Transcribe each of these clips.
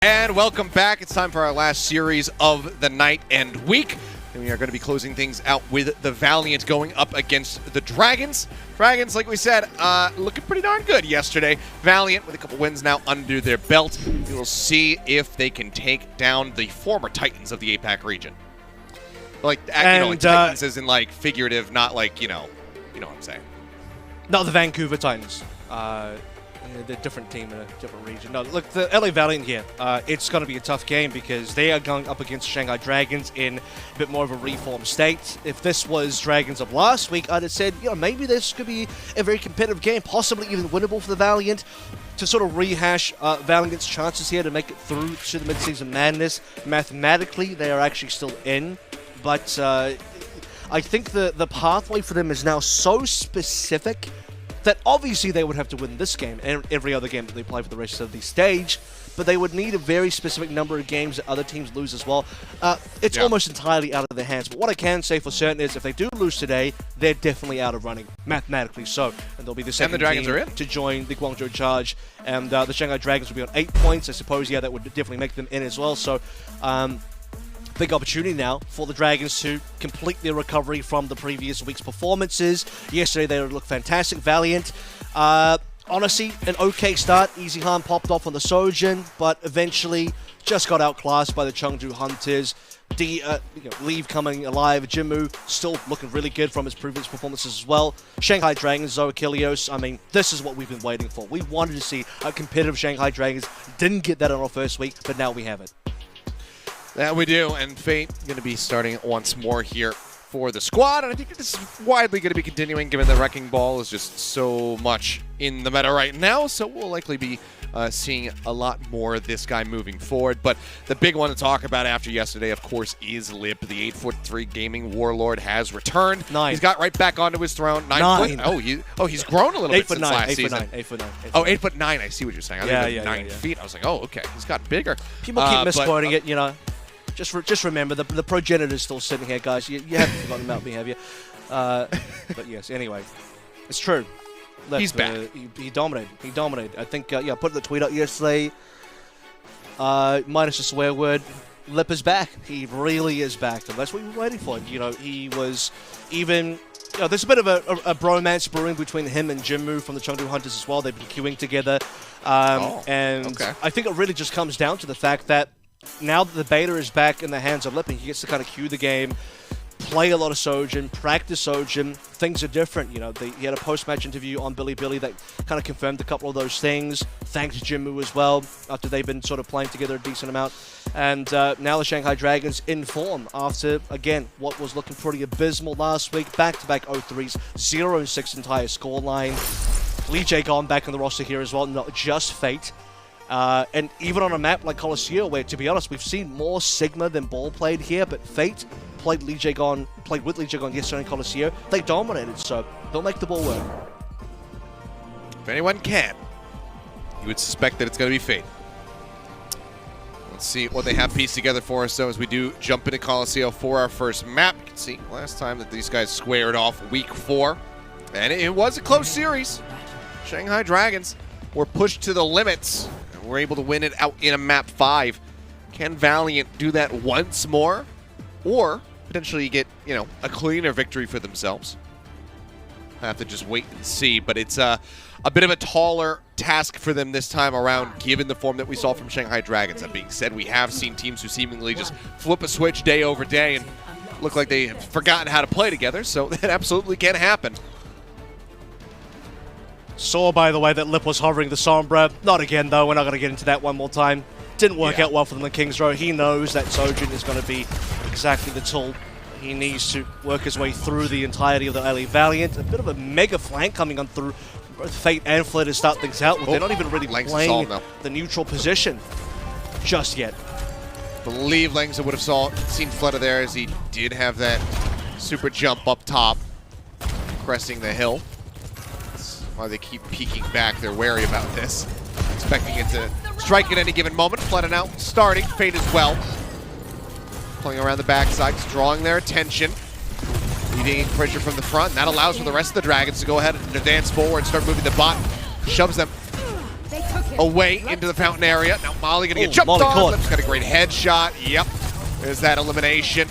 And welcome back. It's time for our last series of the night and week. And we are going to be closing things out with the Valiant going up against the Dragons. Dragons, like we said, looking pretty darn good yesterday. Valiant with a couple wins now under their belt. We will see if they can take down the former Titans of the APAC region. Like, like Titans as in like figurative, not like, you know what I'm saying. Not the Vancouver Titans. They're a different team in a different region. No, look, the LA Valiant here, it's going to be a tough game because they are going up against Shanghai Dragons in a bit more of a reformed state. If this was Dragons of last week, I'd have said, maybe this could be a very competitive game, possibly even winnable for the Valiant. To sort of rehash Valiant's chances here to make it through to the Midseason Madness, mathematically, they are actually still in. But I think the pathway for them is now so specific that obviously they would have to win this game and every other game that they play for the rest of the stage, but they would need a very specific number of games that other teams lose as well. It's almost entirely out of their hands, but what I can say for certain is if they do lose today, they're definitely out of running, mathematically so, and they'll be the second team to join the Guangzhou Charge, and the Shanghai Dragons will be on 8 points. I suppose, that would definitely make them in as well, so big opportunity now for the Dragons to complete their recovery from the previous week's performances. Yesterday they looked fantastic. Valiant, honestly, an okay start. Easy harm popped off on the Sojin, but eventually just got outclassed by the Chengdu Hunters. Leave coming alive. Jinmu still looking really good from his previous performances as well. Shanghai Dragons, Zoachilios. I mean, this is what we've been waiting for. We wanted to see a competitive Shanghai Dragons. Didn't get that on our first week, but now we have it. That we do, and Fate going to be starting once more here for the squad, and I think this is widely going to be continuing given the Wrecking Ball is just so much in the meta right now, so we'll likely be seeing a lot more of this guy moving forward. But the big one to talk about after yesterday, of course, is Lip. The 8'3" gaming warlord has returned. He's got right back onto his throne. 9 foot. He's grown a little bit since last season. 8'9". 8'9". I see what you're saying. I think 9 feet. I was like, oh, okay. He's got bigger. People keep misquoting it, Just remember, the progenitor's still sitting here, guys. You haven't forgotten about me, have you? But yes, anyway. It's true. Lip, he's back. He dominated. He dominated. I think, I put the tweet up yesterday. Minus a swear word. Lip is back. He really is back. And that's what we were waiting for. He was even... there's a bit of a bromance brewing between him and Jinmu from the Chengdu Hunters as well. They've been queuing together. I think it really just comes down to the fact that now that the beta is back in the hands of Lip, he gets to kind of cue the game, play a lot of Sojin, practice Sojin. Things are different. He had a post-match interview on Bilibili that kind of confirmed a couple of those things. Thanks to Jinmu as well, after they've been sort of playing together a decent amount. And now the Shanghai Dragons in form after, again, what was looking pretty abysmal last week. Back-to-back 0-3s, 0-6 entire scoreline. Lee Jae gone back in the roster here as well, not just Fate. And even on a map like Coliseum, where, to be honest, we've seen more Sigma than Ball played here, but Fate played with Lee Jae yesterday in Coliseum. They dominated, so they'll make the ball work. If anyone can, you would suspect that it's going to be Fate. Let's see what they have pieced together for us, though, as we do jump into Coliseum for our first map. You can see last time that these guys squared off week 4, and it was a close series. Shanghai Dragons were pushed to the limits. We're able to win it out in a map 5. Can Valiant do that once more? Or potentially get, a cleaner victory for themselves? I have to just wait and see, but it's a bit of a taller task for them this time around, given the form that we saw from Shanghai Dragons. That being said, we have seen teams who seemingly just flip a switch day over day and look like they have forgotten how to play together, so that absolutely can happen. Saw, by the way, that Lip was hovering the Sombra. Not again, though. We're not going to get into that one more time. Didn't work out well for them in King's Row. He knows that Sojin is going to be exactly the tool he needs to work his way through the entirety of the LA Valiant. A bit of a mega flank coming on through both Fate and Flare to start things out. They're not even really playing the neutral position just yet. I believe Langza would have seen Flutter there, as he did have that super jump up top, cresting the hill. Why they keep peeking back. They're wary about this. Expecting it to strike at any given moment. Flooding out, starting. Fate as well. Playing around the backside, just drawing their attention. Leading pressure from the front. And that allows for the rest of the Dragons to go ahead and advance forward and start moving the bot. Shoves them. They took him. away into the fountain area. Now Molly gonna get jumped Molly on. caught. Lip's got a great headshot. Yep. There's that elimination.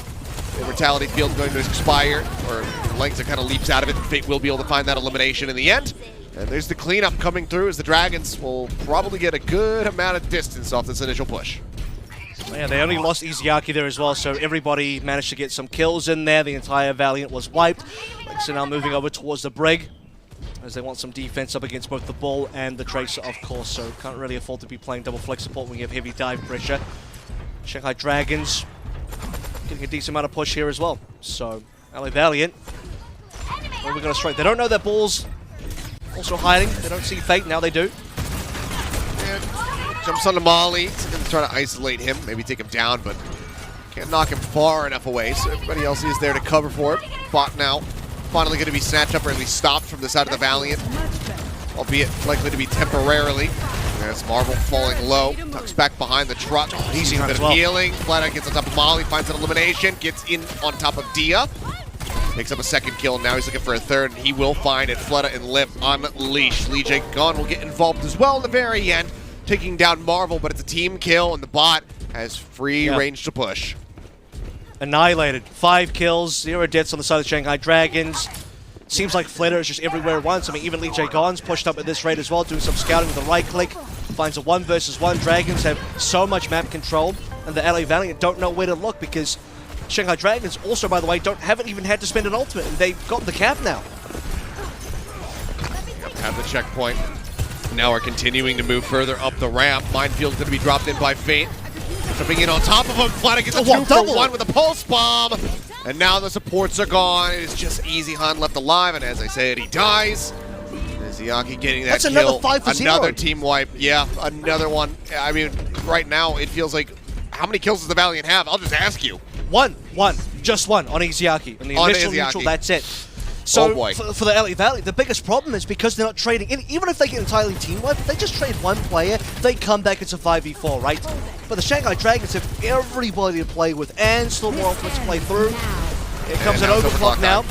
The Mortality Field going to expire, or Length kind of leaps out of it. Fate will be able to find that elimination in the end. And there's the cleanup coming through as the Dragons will probably get a good amount of distance off this initial push. Yeah, they only lost Izayaki there as well, so everybody managed to get some kills in there. The entire Valiant was wiped. So now moving over towards the Brig, as they want some defense up against both the Bull and the Tracer, of course, so can't really afford to be playing double flex support when you have heavy dive pressure. Shanghai Dragons getting a decent amount of push here as well. So, LA Valiant, well, we're going to strike. They don't know their Bulls also hiding. They don't see Fate, now they do. And jumps onto Molly. He's going to try to isolate him, maybe take him down, but can't knock him far enough away, so everybody else is there to cover for it. Bot now finally going to be snatched up or at least stopped from the side of the Valiant, albeit likely to be temporarily. There's Marvel falling low, tucks back behind the truck. He's a bit of healing. Flatout gets on top of Molly, finds an elimination, gets in on top of Dia. Picks up a second kill, now he's looking for a third, and he will find it. Fleta and Lip unleashed. Lee J. Gunn will get involved as well at the very end, taking down Marvel, but it's a team kill, and the bot has free range to push. Annihilated. 5 kills, 0 deaths on the side of the Shanghai Dragons. Seems like Flitter is just everywhere at once. I mean, even Lee J. Gon's pushed up at this rate as well, doing some scouting with a right click. Finds a 1 versus 1. Dragons have so much map control, and the LA Valiant don't know where to look because Shanghai Dragons also, by the way, haven't even had to spend an ultimate, and they've got the cap now. Have the checkpoint. Now we're continuing to move further up the ramp. Minefield's going to be dropped in by Fate. Jumping in on top of him. Flatout gets a 2-for-1 with a pulse bomb. And now the supports are gone. It is just Easy Han left alive, and as I said, he dies. Izayaki getting that kill. That's another 5 for 0. Another team wipe. Yeah, another one. I mean, right now it feels like, how many kills does the Valiant have? I'll just ask you. One. Just one on Izayaki. In the initial neutral, that's it. So for the LA Valley, the biggest problem is because they're not trading. Even if they get entirely team wiped, they just trade one player, they come back, it's a 5v4, right? But the Shanghai Dragons have everybody to play with and still more offense to play through. It comes at overclock now.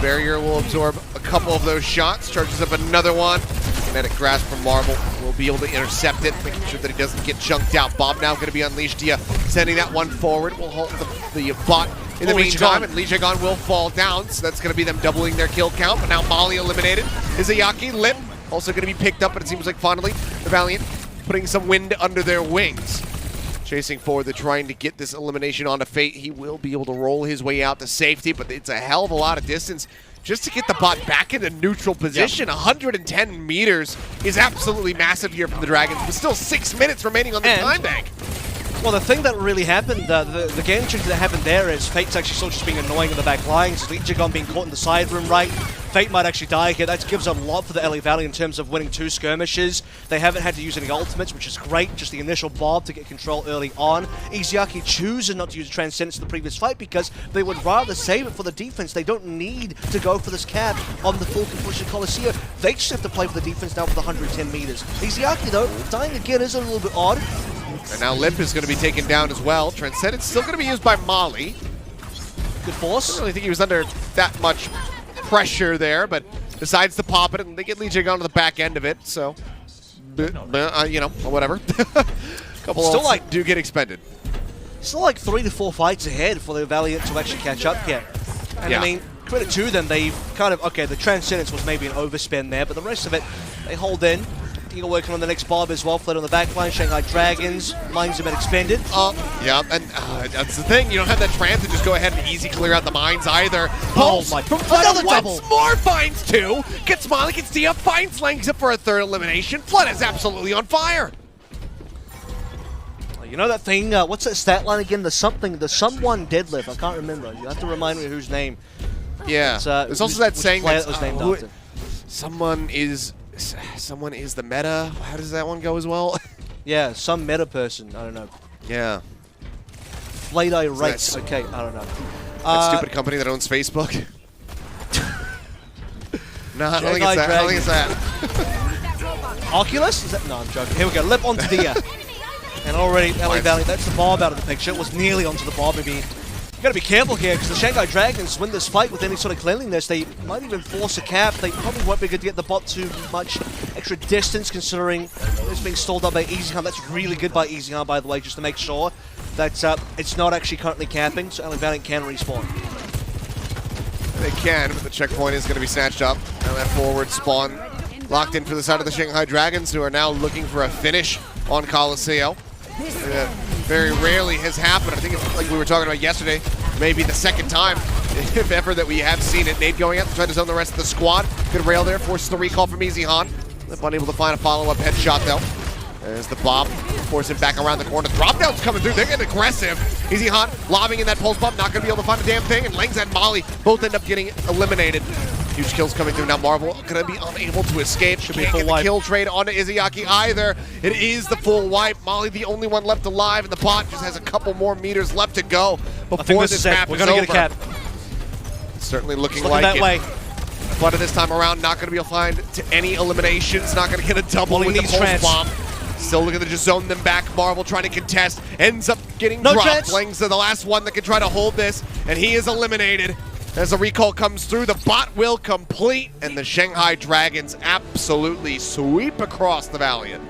Barrier will absorb a couple of those shots, charges up another one. Kinetic Grasp from Marvel will be able to intercept it, making sure that he doesn't get chunked out. Bob now going to be unleashed. Dia sending that one forward. Will halt the bot in the meantime, and Lee Jae-gon will fall down, so that's going to be them doubling their kill count. But now Molly eliminated. Izayaki, Lip also going to be picked up, but it seems like finally the Valiant putting some wind under their wings. Chasing forward, they're trying to get this elimination onto Fate. He will be able to roll his way out to safety, but it's a hell of a lot of distance just to get the bot back into neutral position. 110 meters is absolutely massive here from the Dragons, but still 6 minutes remaining on the time bank. Well, the thing that really happened, the game change that happened there is Fate's actually still just being annoying in the back lines. Lee Jae-gon being caught in the side room, right? Fate might actually die here. That gives a lot for the LA Valley in terms of winning 2 skirmishes. They haven't had to use any ultimates, which is great. Just the initial bob to get control early on. Izayaki chooses not to use Transcendence in the previous fight because they would rather save it for the defense. They don't need to go for this cap on the full completion Coliseum. They just have to play for the defense now for the 110 meters. Izayaki, though, dying again is a little bit odd. And now Limp is going to be taken down as well. Transcendence still going to be used by Molly. Good force. I don't really think he was under that much pressure there, but decides to pop it, and they get Lee Jae-gon to the back end of it, so, you know, whatever. Couple still like do get expended. Still like 3 to 4 fights ahead for the Valiant to actually catch up here. And I mean, credit to them, they've kind of, okay, the Transcendence was maybe an overspend there, but the rest of it, they hold in. You're working on the next bob as well. Fled on the back line. Shanghai Dragons. Mines have been expended. Yeah, and that's the thing. You don't have that trans to just go ahead and easy clear out the mines either. Pulse from Flood once more finds 2. Gets Molly, gets Dia, finds Langs up for a 3rd elimination. Flood is absolutely on fire. You know that thing, what's that stat line again? The someone deadlift. I can't remember. You have to remind me of whose name. Yeah. There's also that saying that was named after. Someone is the meta. How does that one go as well? Yeah, some meta person. I don't know. Yeah. Flayed Eye Race. Okay, I don't know. That stupid company that owns Facebook. No, I don't think it's that. Oculus? Is that? No, I'm joking. Here we go. Lip onto Dia. And already LA Valley, that's the bob out of the picture. It was nearly onto the bob, maybe You gotta be careful here, because the Shanghai Dragons win this fight with any sort of cleanliness. They might even force a cap. They probably won't be able to get the bot too much extra distance, considering it's being stalled up by Eichenwalde. That's really good by Eichenwalde, by the way, just to make sure that it's not actually currently camping, so only Valiant can respawn. They can, but the checkpoint is going to be snatched up. And that forward spawn locked in for the side of the Shanghai Dragons, who are now looking for a finish on Coliseum. Very rarely has happened. I think it's like we were talking about yesterday, maybe the second time, if ever, that we have seen it. Nate going out to try to zone the rest of the squad. Good rail there, forces the recall from Eichenwalde. Unable to find a follow-up headshot, though. There's the bomb, forcing back around the corner. Drop down's coming through. They're getting aggressive. Eichenwalde lobbing in that pulse bomb, not going to be able to find a damn thing. And Langs and Molly both end up getting eliminated. Huge kills coming through now. Marvel going to be unable to escape. Should be a full wipe. Kill trade onto Izayaki either. It is the full wipe. Molly the only one left alive, and the bot just has a couple more meters left to go before this map is over. We're going to get a cap. It's certainly looking like that it. Way. But this time around, not going to be able to find any eliminations. Not going to get a double with the pulse bomb. Still looking to just zone them back. Marvel trying to contest. Ends up getting dropped. Langs are the last one that can try to hold this, and he is eliminated. As the recall comes through, the bot will complete, and the Shanghai Dragons absolutely sweep across the Valiant.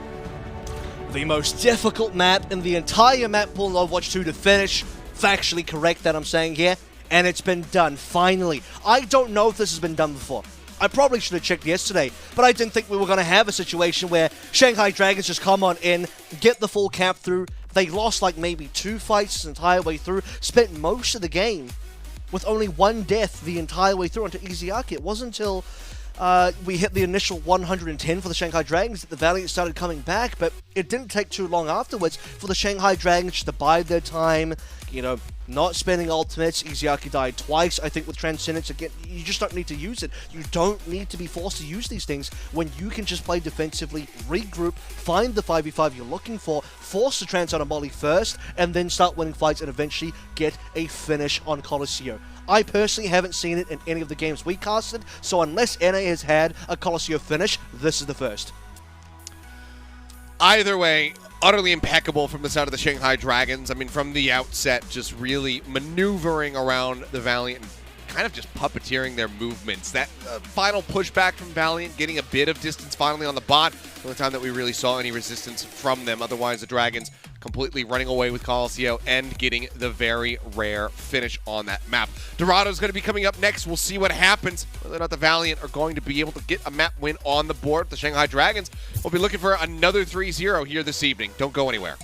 The most difficult map in the entire map pool in Overwatch 2 to finish. Factually correct that I'm saying here. And it's been done, finally. I don't know if this has been done before. I probably should have checked yesterday, but I didn't think we were going to have a situation where Shanghai Dragons just come on in, get the full cap through. They lost like maybe 2 fights the entire way through, spent most of the game with only 1 death the entire way through onto Izayaki. It wasn't until we hit the initial 110 for the Shanghai Dragons that the Valiant started coming back, but it didn't take too long afterwards for the Shanghai Dragons to bide their time, you know, not spending ultimates. Izayaki died twice, I think, with Transcendence. Again, you just don't need to use it. You don't need to be forced to use these things when you can just play defensively, regroup, find the 5v5 you're looking for, force the trans out of Molly first, and then start winning fights and eventually get a finish on Coliseum. I personally haven't seen it in any of the games we casted, so unless NA has had a Coliseum finish, this is the first. Either way, utterly impeccable from the side of the Shanghai Dragons. I mean, from the outset, just really maneuvering around the Valiant and kind of just puppeteering their movements. That final pushback from Valiant, getting a bit of distance finally on the bot, the only time that we really saw any resistance from them. Otherwise, the Dragons completely running away with Coliseum and getting the very rare finish on that map. Dorado's going to be coming up next. We'll see what happens. Whether or not the Valiant are going to be able to get a map win on the board. The Shanghai Dragons will be looking for another 3-0 here this evening. Don't go anywhere.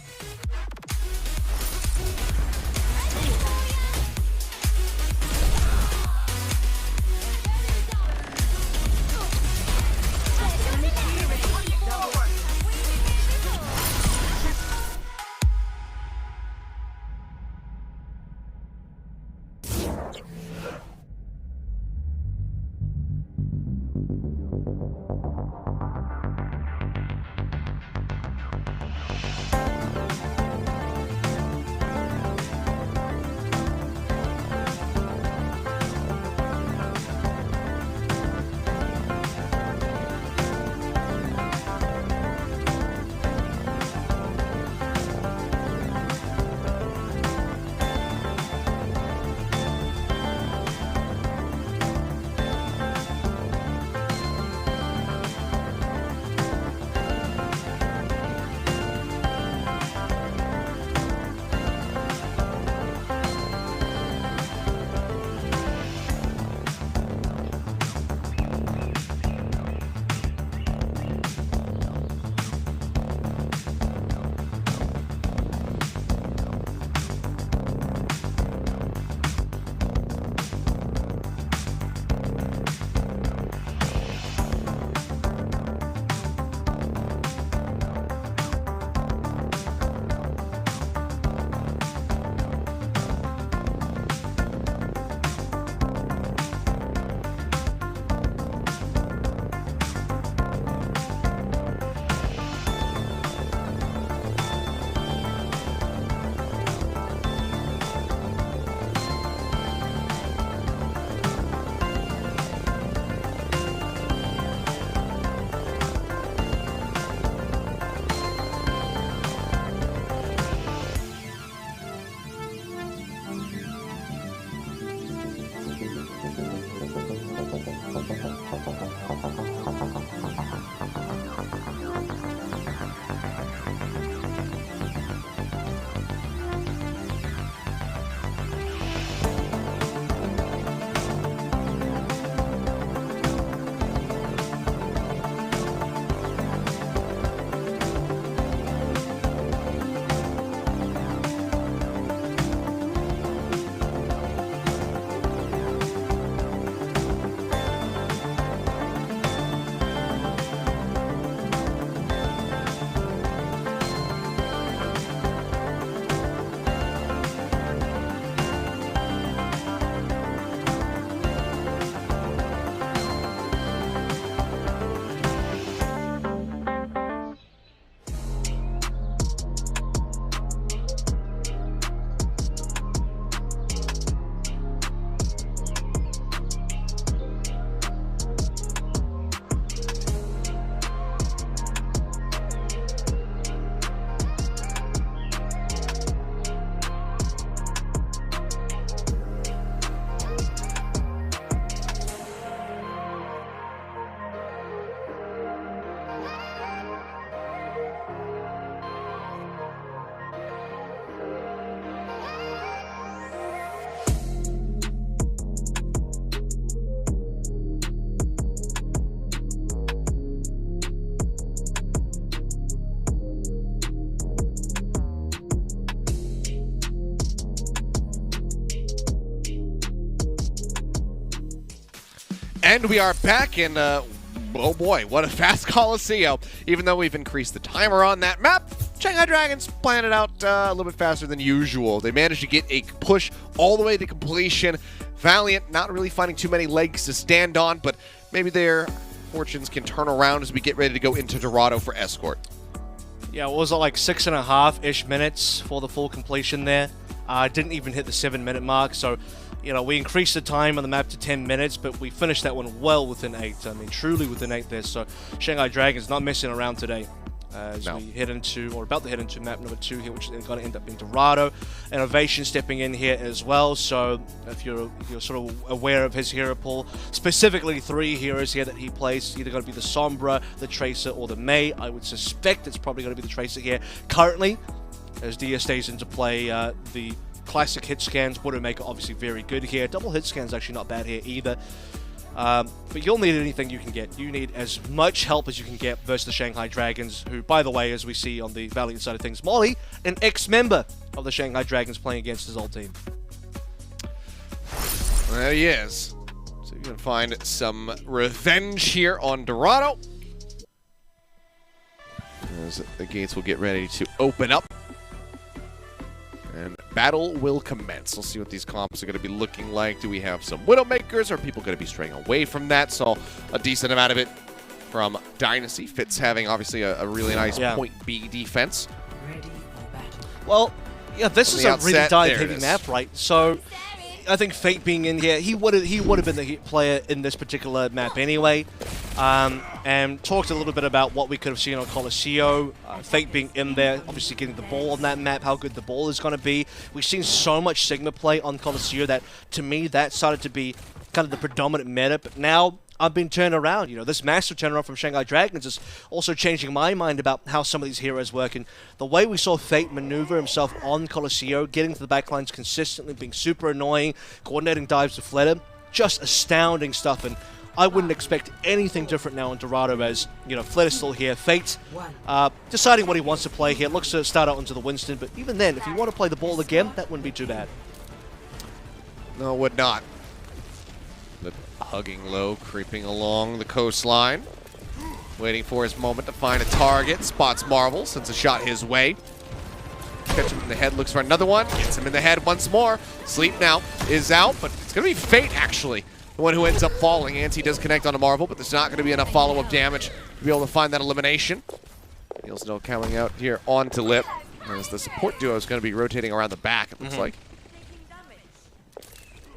And we are back in, oh boy, what a fast Coliseum. Even though we've increased the timer on that map, Shanghai Dragons planned it out a little bit faster than usual. They managed to get a push all the way to completion. Valiant not really finding too many legs to stand on, but maybe their fortunes can turn around as we get ready to go into Dorado for Escort. Yeah, what was it, like 6.5-ish minutes for the full completion there? Didn't even hit the 7-minute mark, so, you know, we increased the time on the map to 10 minutes, but we finished that one well within 8. I mean, truly within 8 there, so Shanghai Dragons not messing around today. As we head into, or about to head into map number 2 here, which is going to end up being Dorado. Innovation stepping in here as well, so if you're sort of aware of his hero pool, specifically 3 heroes here that he plays, either going to be the Sombra, the Tracer, or the Mei. I would suspect it's probably going to be the Tracer here currently, as Dia stays into play. The classic hit scans, Widowmaker obviously very good here. Double hit scans actually not bad here either. But you'll need anything you can get. You need as much help as you can get versus the Shanghai Dragons, who, by the way, as we see on the Valiant side of things, Molly, an ex-member of the Shanghai Dragons playing against his old team. There he is. So you can find some revenge here on Dorado. As the gates will get ready to open up. And battle will commence. We'll see what these comps are going to be looking like. Do we have some Widowmakers? Or are people going to be straying away from that? Saw a decent amount of it from Dynasty. Fitz having, obviously, a really nice point B defense. Well, yeah, this is a really dive-heavy map, right? So I think Fate being in here, he would have been the player in this particular map anyway. And talked a little bit about what we could have seen on Coliseum. Fate being in there, obviously getting the ball on that map, how good the ball is going to be. We've seen so much Sigma play on Coliseum that, to me, that started to be kind of the predominant meta. But now I've been turned around. You know, this massive turnaround from Shanghai Dragons is also changing my mind about how some of these heroes work. And the way we saw Fate maneuver himself on Coliseum, getting to the backlines consistently, being super annoying, coordinating dives to Fleta, just astounding stuff. And I wouldn't expect anything different now in Dorado, as, you know, Fleta's still here. Fate deciding what he wants to play here. Looks to start out into the Winston, but even then, if you want to play the ball again, that wouldn't be too bad. No, it would not. The hugging low, creeping along the coastline. Waiting for his moment to find a target. Spots Marvel, sends a shot his way. Catch him in the head, looks for another one. Gets him in the head once more. Sleep now is out, but it's going to be Fate, actually. The one who ends up falling. Anti does connect on a Marvel, but there's not going to be enough follow-up damage to be able to find that elimination. Neil's no coming out here onto Lip, as the support duo is going to be rotating around the back, it looks like.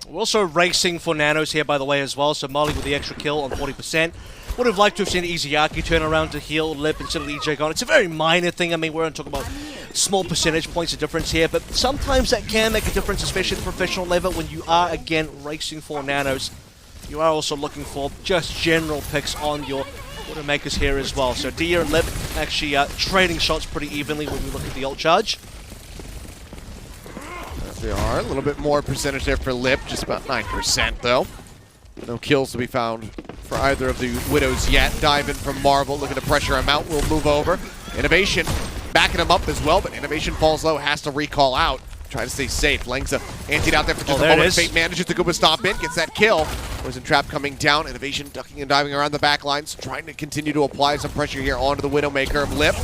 We're also racing for nanos here, by the way, as well. So Molly with the extra kill on 40%. Would have liked to have seen Izayaki turn around to heal Lip instead of EJ gone. It's a very minor thing. I mean, we're talking about small percentage points of difference here, but sometimes that can make a difference, especially at the professional level, when you are, again, racing for nanos. You are also looking for just general picks on your Widowmakers here as well. So Dia and Lip actually trading shots pretty evenly when we look at the ult charge. They are a little bit more percentage there for Lip, just about 9% though. No kills to be found for either of the Widows yet. Dive in from Marvel, looking to pressure him out. We'll move over. Innovation backing him up as well, but Innovation falls low, has to recall out. Try to stay safe. Lengza antied out there for just a moment. Fate manages to go with stomp in, gets that kill. Poison Trap coming down. Innovation ducking and diving around the back lines, trying to continue to apply some pressure here onto the Widowmaker of Lip.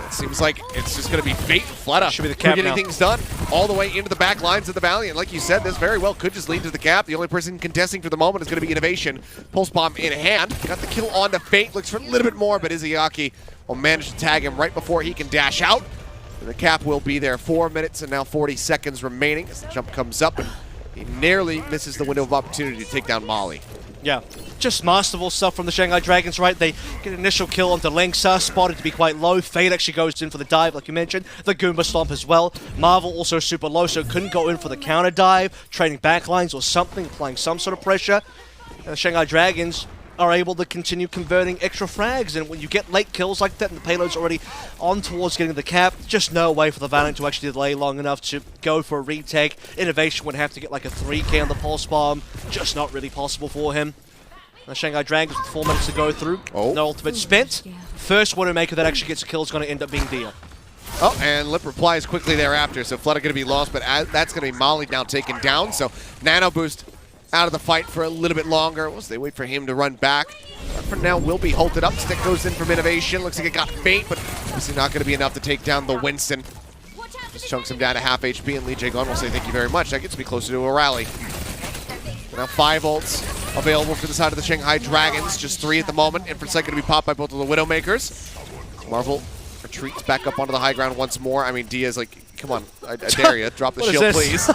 It seems like it's just going to be Fate and Fleta should be the cap getting things done all the way into the back lines of the Valiant. Like you said, this very well could just lead to the cap. The only person contesting for the moment is going to be Innovation. Pulse Bomb in hand. Got the kill onto Fate. Looks for a little bit more, but Izayaki will manage to tag him right before he can dash out. And the cap will be there. 4 minutes and now 40 seconds remaining as the jump comes up, and he nearly misses the window of opportunity to take down Molly. Yeah, just masterful stuff from the Shanghai Dragons, right? They get an initial kill onto Lengsa, spotted to be quite low. Fate actually goes in for the dive, like you mentioned. The Goomba Stomp as well. Marvel also super low, so couldn't go in for the counter dive, trading backlines or something, applying some sort of pressure. And the Shanghai Dragons are able to continue converting extra frags, and when you get late kills like that and the payload's already on towards getting the cap, just no way for the Valiant to actually delay long enough to go for a retake. Innovation would have to get like a 3k on the Pulse Bomb, just not really possible for him. The Shanghai Dragons with 4 minutes to go through, no ultimate spent. First Widowmaker that actually gets a kill is going to end up being Dia. Oh, and Lip replies quickly thereafter, so Fleta going to be lost, but that's going to be Molly now taken down, so Nano Boost out of the fight for a little bit longer as they wait for him to run back. But for now, will be halted up. Stick goes in from Innovation. Looks like it got Fate, but obviously not going to be enough to take down the Winston. Just chunks him down to half HP, and Lee Jae-gon will say thank you very much. That gets me closer to a rally. Now 5 ults available for the side of the Shanghai Dragons. Just 3 at the moment. Inference Sight going to be popped by both of the Widowmakers. Marvel retreats back up onto the high ground once more. I mean, Dia's like, come on, I dare you. Drop the shield, please.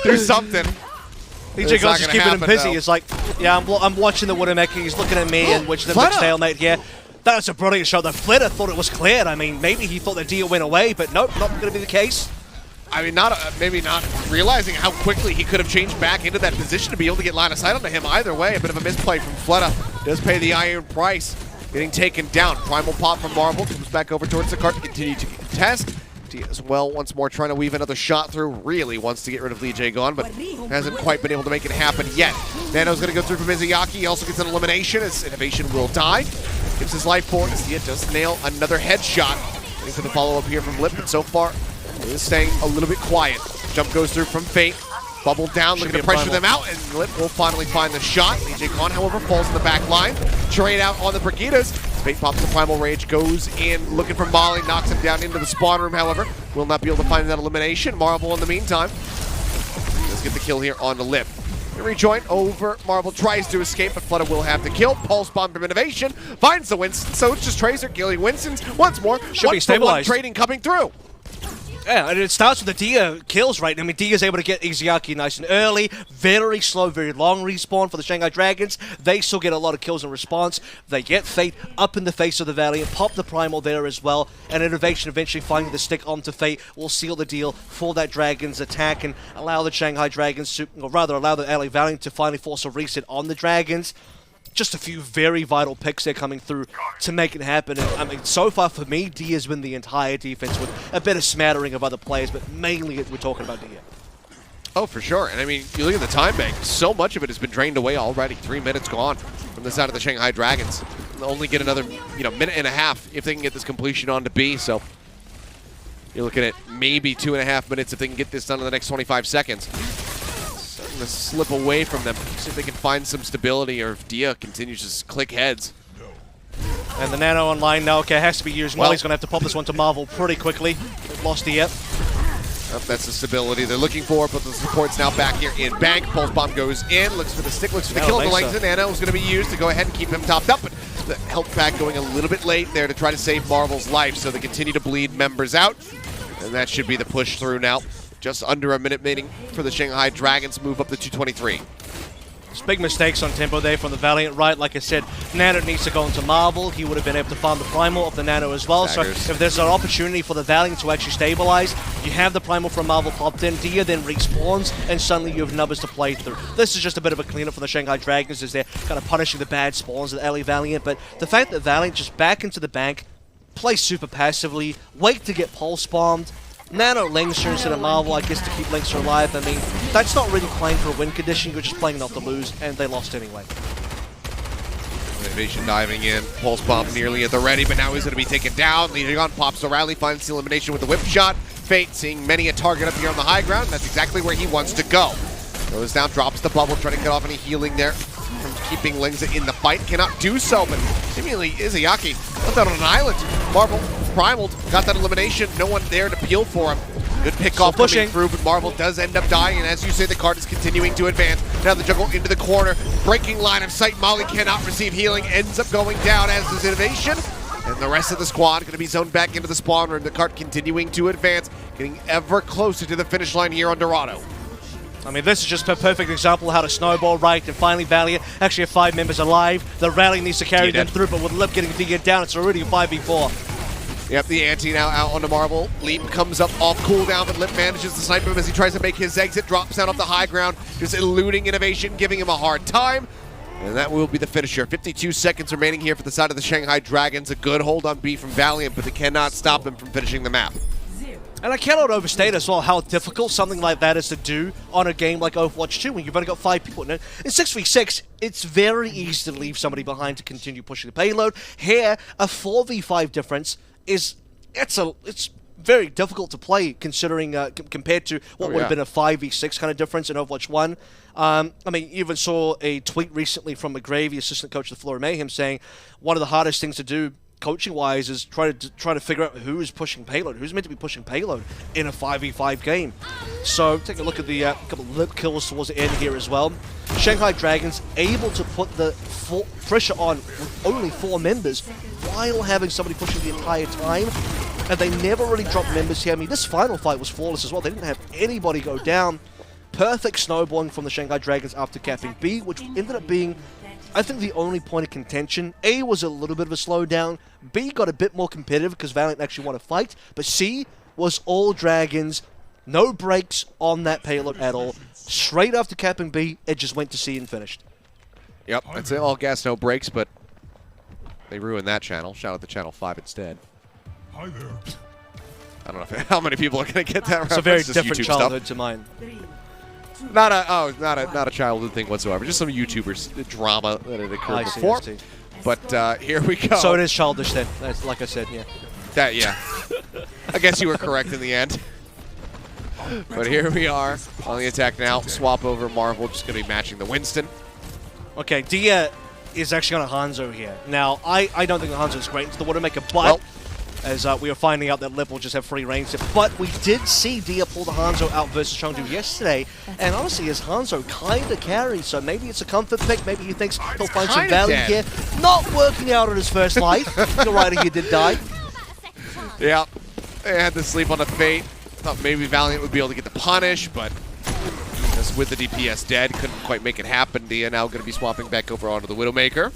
Do something. Lee Jae-gon's just keeping him busy. He's like, yeah, I'm watching the Widowmaker. He's looking at me and which the big stalemate here. That was a brilliant shot. The Flitter thought it was cleared. I mean, maybe he thought the Dia went away, but nope, not going to be the case. I mean, maybe not realizing how quickly he could have changed back into that position to be able to get line of sight onto him either way. A bit of a misplay from Fleta. Does pay the iron price. Getting taken down. Primal pop from Marvel. Comes back over towards the cart to continue to contest. Dia as well, once more trying to weave another shot through. Really wants to get rid of Lee Jae-gon, but hasn't quite been able to make it happen yet. Nano's going to go through from Izayaki. He also gets an elimination as Innovation will die. Gives his life forward as Dia does nail another headshot. Waiting for the follow-up here from Lip, but so far he is staying a little bit quiet. Jump goes through from Fate. Bubble down, looking to pressure them out, and Lip will finally find the shot. Lee Jae-gon, however, falls in the back line. Trade out on the Brigidas. Fate pops the Primal Rage, goes in, looking for Molly, knocks him down into the spawn room, however. Will not be able to find that elimination. Marvel, in the meantime, let's get the kill here on the Lip. Rejoin over. Marvel tries to escape, but Flutter will have the kill. Pulse bomb from Innovation finds the Winston, so it's just Tracer killing Winston's once more. Should be stabilized. Trading coming through. Yeah, and it starts with the Dia kills, right? I mean, Dia's able to get Izayaki nice and early. Very slow, very long respawn for the Shanghai Dragons. They still get a lot of kills in response. They get Fate up in the face of the Valiant, pop the Primal there as well, and Innovation eventually finding the stick onto Fate will seal the deal for that Dragon's attack and allow the Shanghai Dragons to, or rather allow the LA Valiant to finally force a reset on the Dragons. Just a few very vital picks there coming through to make it happen. And, I mean, so far for me, Dia's been the entire defense with a bit of smattering of other players, but mainly we're talking about Dia. Oh, for sure. And I mean, you look at the time bank, so much of it has been drained away already. 3 minutes gone from the side of the Shanghai Dragons. They'll only get another, minute and a half if they can get this completion on to B. So you're looking at maybe 2.5 minutes if they can get this done in the next 25 seconds. To slip away from them, see if they can find some stability or if Dia continues to click heads. And the Nano online now, okay, has to be used. Molly's going to have to pop this one to Marvel pretty quickly. They've lost Dia. That's the stability they're looking for, but the support's now back here in Bank. Pulse Bomb goes in, looks for the stick, looks for the kill. The Langton Nano is going to be used to go ahead and keep him topped up, but the health pack going a little bit late there to try to save Marvel's life, so they continue to bleed members out, and that should be the push through now. Just under a minute remaining for the Shanghai Dragons, move up to 223. There's big mistakes on tempo there from the Valiant, right? Like I said, Nano needs to go into Marvel. He would have been able to farm the Primal of the Nano as well. Staggers. So if there's an opportunity for the Valiant to actually stabilize, you have the Primal from Marvel popped in, Dia then respawns, and suddenly you have numbers to play through. This is just a bit of a cleanup for the Shanghai Dragons as they're kind of punishing the bad spawns of the LA Valiant. But the fact that Valiant just back into the bank, play super passively, wait to get pulse bombed, Nano Linkster instead of Marvel, I guess, to keep Linkster alive. I mean, that's not really playing for a win condition, you're just playing not to lose, and they lost anyway. Innovation diving in, Pulse Bomb nearly at the ready, but now he's going to be taken down. Leading on, pops the rally, finds the elimination with the whip shot. Fate seeing many a target up here on the high ground, that's exactly where he wants to go. Goes down, drops the bubble, trying to cut off any healing there from keeping Lingza in the fight. Cannot do so, but seemingly Izayaki left out on an island. Marvel Primal got that elimination. No one there to peel for him. Good pick off coming through, but Marvel does end up dying, and as you say, the card is continuing to advance. Now the jungle into the corner, breaking line of sight. Molly cannot receive healing, ends up going down, as does Innovation. And the rest of the squad going to be zoned back into the spawn room. The cart continuing to advance, getting ever closer to the finish line here on Dorado. I mean, this is just a perfect example of how to snowball right, and finally Valiant actually have 5 members alive. The rally needs to carry them through, but with Lip getting Dia down, it's already a 5v4. Yep, the ante now out onto Marvel. Leap comes up off cooldown, but Lip manages to snipe him as he tries to make his exit. Drops down off the high ground, just eluding Innovation, giving him a hard time. And that will be the finisher. 52 seconds remaining here for the side of the Shanghai Dragons. A good hold on B from Valiant, but they cannot stop him from finishing the map. And I cannot overstate as well how difficult something like that is to do on a game like Overwatch 2 when you've only got 5 people in it. In 6v6, it's very easy to leave somebody behind to continue pushing the payload. Here, a 4v5 difference is it's very difficult to play considering compared to what would have been a 5v6 kind of difference in Overwatch 1. I mean, you even saw a tweet recently from McGravy, assistant coach of the Florida Mayhem, saying one of the hardest things to do coaching-wise is try to figure out who is pushing payload, who's meant to be pushing payload in a 5v5 game. So take a look at the couple of lip kills towards the end here as well. Shanghai Dragons able to put the full pressure on with only 4 members while having somebody pushing the entire time. And they never really dropped members here. I mean, this final fight was flawless as well. They didn't have anybody go down. Perfect snowballing from the Shanghai Dragons after capping B, which ended up being, I think, the only point of contention. A was a little bit of a slowdown. B got a bit more competitive because Valiant actually won a fight. But C was all Dragons. No breaks on that payload at all. Straight after capping B, it just went to C and finished. Yep, it's all gas, no breaks, but they ruined that channel. Shout out to Channel 5 instead. Hi there. I don't know how many people are going to get that reference. It's a very Just different YouTube childhood stuff. to mine. Not a childhood thing whatsoever. Just some YouTubers drama that had occurred before. I see. But here we go. So it is childish then. That's like I said, yeah. Yeah. I guess you were correct in the end. But here we are on the attack now. Swap over Marvel, just going to be matching the Winston. Okay, Dia is actually on a Hanzo here. Now, I don't think the Hanzo is great into the Widowmaker, but Well, as we are finding out that Lip will just have free range. But we did see Dia pull the Hanzo out versus Chengdu yesterday, and honestly, his Hanzo kind of carries, so maybe it's a comfort pick. Maybe he thinks he'll find some value here. Not working out on his first life. You're right, he did die. Yeah, they had to sleep on the Fate. Thought maybe Valiant would be able to get the punish, but just with the DPS dead, couldn't quite make it happen. Dia now going to be swapping back over onto the Widowmaker.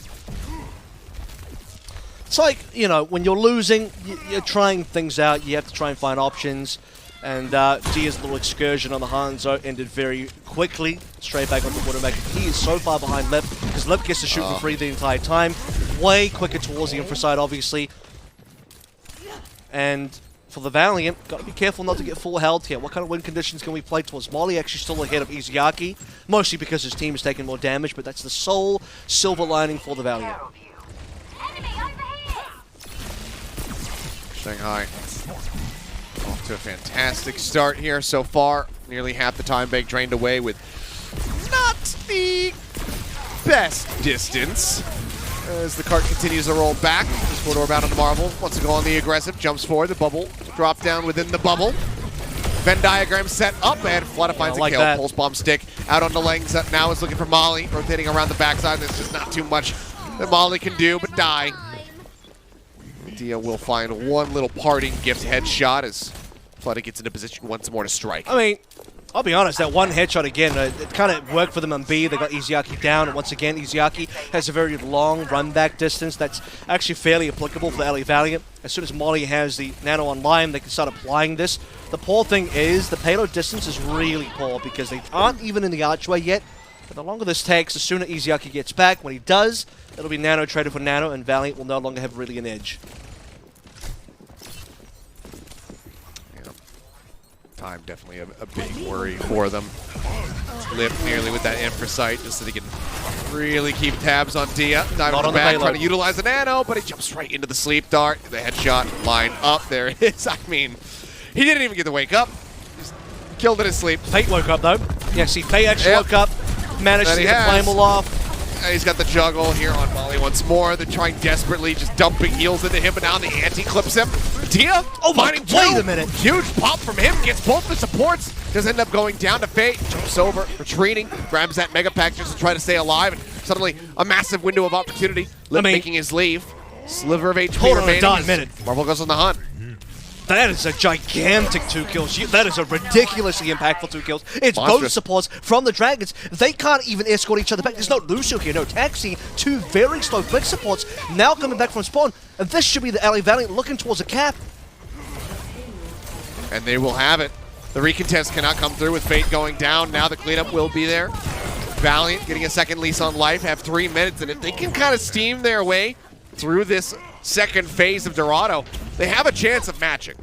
It's like, you know, when you're losing, you're trying things out. You have to try and find options. And Dia's little excursion on the Hanzo ended very quickly. Straight back onto Widowmaker. He is so far behind Lip, because Lip gets to shoot for free the entire time. Way quicker towards the infra side, obviously. And for the Valiant, got to be careful not to get full health here. What kind of win conditions can we play towards? Molly actually still ahead of Izuyaki, mostly because his team is taking more damage, but that's the sole silver lining for the Valiant. Shanghai off to a fantastic start here so far. Nearly half the time bank drained away with not the best distance. As the cart continues to roll back, just corridor bound on the Marvel. Wants to go on the aggressive, jumps forward, the bubble, drop down within the bubble. Venn diagram set up, and Flutter finds a kill. That. Pulse bomb stick out on the legs. Now is looking for Molly, rotating around the backside. There's just not too much that Molly can do but die. Dia will find one little parting gift headshot as Flutter gets into position once more to strike. I mean, I'll be honest, that one headshot again, it kind of worked for them on B. They got Izuyaki down, and once again, Izuyaki has a very long run-back distance that's actually fairly applicable for the LA Valiant. As soon as Molly has the Nano online, they can start applying this. The poor thing is, the payload distance is really poor because they aren't even in the archway yet. But the longer this takes, the sooner Izuyaki gets back. When he does, it'll be Nano traded for Nano, and Valiant will no longer have really an edge. Time definitely a big worry for them. Lip nearly with that infra sight just so they can really keep tabs on Dia. Diving on the back, trying to utilize the Nano, but he jumps right into the sleep dart. The headshot line up. There it is. I mean, he didn't even get to wake up. Just killed in his sleep. Fate woke up though. Yeah, see, Fate actually woke up, managed to get the flame off. He's got the juggle here on Molly once more. They're trying desperately, just dumping heals into him, but now the anti clips him. Dia, wait a minute. Huge pop from him, gets both the supports. Does end up going down to Fate, jumps over, retreating, grabs that mega pack just to try to stay alive, and suddenly a massive window of opportunity. Lip making his leave. Sliver of HP remaining. Marvel goes on the hunt. That is a gigantic 2 kills. That is a ridiculously impactful 2 kills. It's both supports from the Dragons. They can't even escort each other back. There's no Lucio here, no Taxi. 2 very slow flick supports now coming back from spawn. And this should be the LA Valiant looking towards a cap. And they will have it. The recontest cannot come through with Fate going down. Now the cleanup will be there. Valiant getting a second lease on life, have 3 minutes. And if they can kind of steam their way through this second phase of Dorado, they have a chance of matching.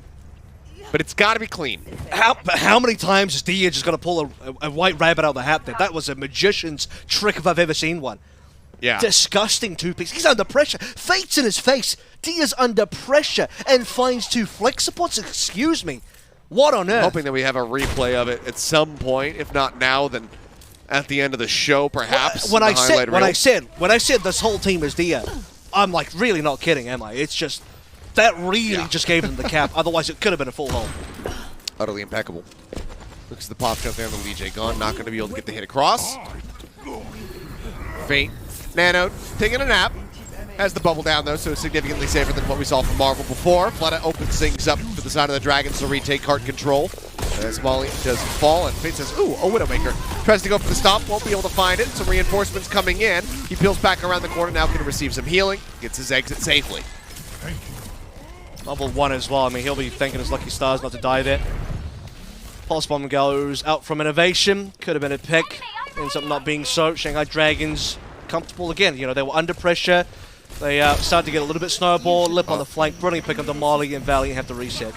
But it's got to be clean. How many times is Dia just going to pull a white rabbit out of the hat there? That was a magician's trick if I've ever seen one. Yeah. Disgusting two-piece. He's under pressure. Fate's in his face. Dia's under pressure and finds two flex supports. Excuse me. What on earth? Hoping that we have a replay of it at some point. If not now, then at the end of the show, perhaps. When I said this whole team is Dia, I'm like really not kidding, am I? It's just that really just gave them the cap. Otherwise, it could have been a full hold. Utterly impeccable. Looks at the pop jump there on the Lee J Gun. Not going to be able to get the hit across. Fate. Nano taking a nap. Has the bubble down, though, so significantly safer than what we saw from Marvel before. Fleta opens things up for the side of the Dragons to retake cart control. As Molly does fall, and Fate says, ooh, a Widowmaker. Tries to go for the stomp, won't be able to find it. Some reinforcements coming in. He peels back around the corner, now can receive some healing. Gets his exit safely. Level 1 as well. I mean, he'll be thanking his lucky stars not to die there. Pulse Bomb goes out from Innovation. Could have been a pick. Ends up not being so. Shanghai Dragons comfortable again. You know, they were under pressure. They started to get a little bit snowball. Lip on the flank. Brilliant pick up to Molly, and Valiant have to reset.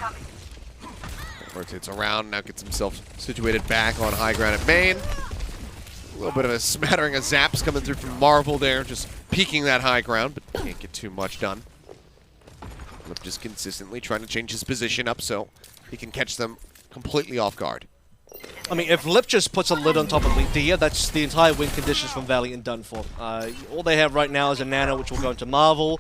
Rotates around, now gets himself situated back on high ground at main. A little bit of a smattering of zaps coming through from Marvel there, just peeking that high ground, but can't get too much done. Lip just consistently trying to change his position up so he can catch them completely off guard. I mean, if Lip just puts a lid on top of Dia, that's the entire win conditions from Valiant done for. All they have right now is a Nano, which will go into Marvel.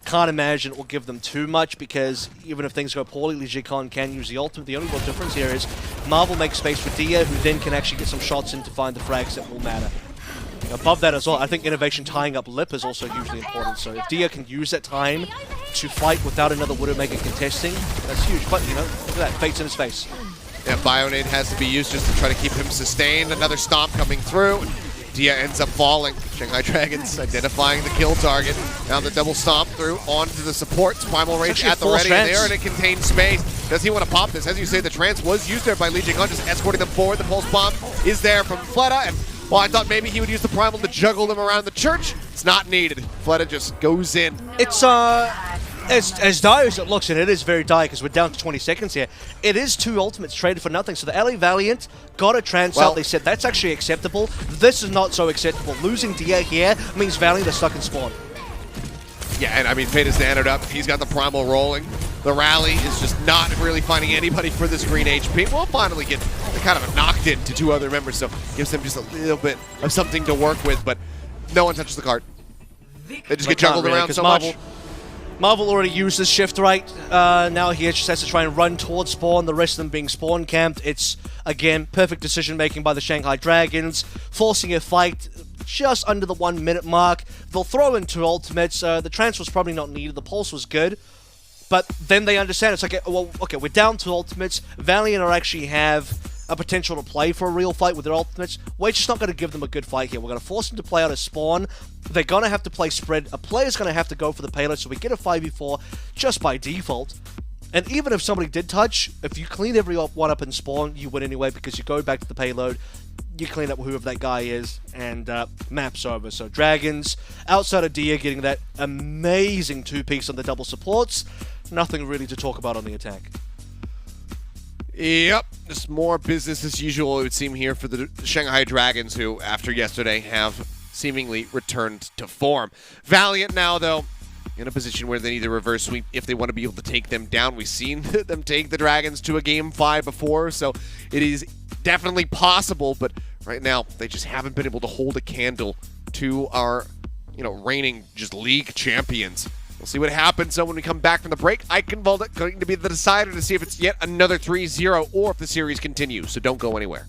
Can't imagine it will give them too much, because even if things go poorly, Lee Jikon can use the ultimate. The only real difference here is Marvel makes space for Dia, who then can actually get some shots in to find the frags that will matter. Above that as well, I think Innovation tying up Lip is also hugely important. So if Dia can use that time to fight without another Widowmaker contesting, that's huge. But, you know, look at that. Fate's in his face. Yeah, Bionade has to be used just to try to keep him sustained. Another stomp coming through. Dia ends up falling. Shanghai Dragons identifying the kill target. Now the double stomp through onto the supports. Primal Rage at the ready there, and it contains space. Does he want to pop this? As you say, the trance was used there by Lee Jing-Un, just escorting them forward. The pulse bomb is there from Fleta, and well, I thought maybe he would use the Primal to juggle them around the church. It's not needed. Fleta just goes in. It's as dire as it looks, and it is very dire because we're down to 20 seconds here, it is two ultimates traded for nothing. So the LA Valiant got a trance out. They said that's actually acceptable. This is not so acceptable. Losing Dia here means Valiant are stuck in spawn. Yeah, and I mean, Fate has standard up. He's got the Primal rolling. The rally is just not really finding anybody for this green HP. We'll finally get kind of knocked into two other members, so gives them just a little bit of something to work with, but no one touches the cart. They just get juggled around so much. Marvel already used this shift right. Now he just has to try and run towards spawn, the rest of them being spawn camped. It's, again, perfect decision making by the Shanghai Dragons, forcing a fight just under the 1 minute mark. They'll throw in two ultimates. The trance was probably not needed, the pulse was good. But then they understand, it's like, well, okay, we're down to ultimates. Valiant actually have a potential to play for a real fight with their ultimates. We're just not going to give them a good fight here. We're going to force them to play out a spawn. They're going to have to play spread. A player's going to have to go for the payload, so we get a 5v4 just by default. And even if somebody did touch, if you clean everyone up in spawn, you win anyway because you go back to the payload, you clean up whoever that guy is, and map's over. So Dragons, outside of Dia getting that amazing two-piece on the double supports, nothing really to talk about on the attack. Yep, just more business as usual, it would seem, here for the Shanghai Dragons, who, after yesterday, have seemingly returned to form. Valiant now, though, in a position where they need a reverse sweep if they want to be able to take them down. We've seen them take the Dragons to a Game 5 before, so it is definitely possible, but right now, they just haven't been able to hold a candle to our, reigning just league champions. We'll see what happens when we come back from the break. Eichenwalde going to be the decider to see if it's yet another 3-0 or if the series continues, so don't go anywhere.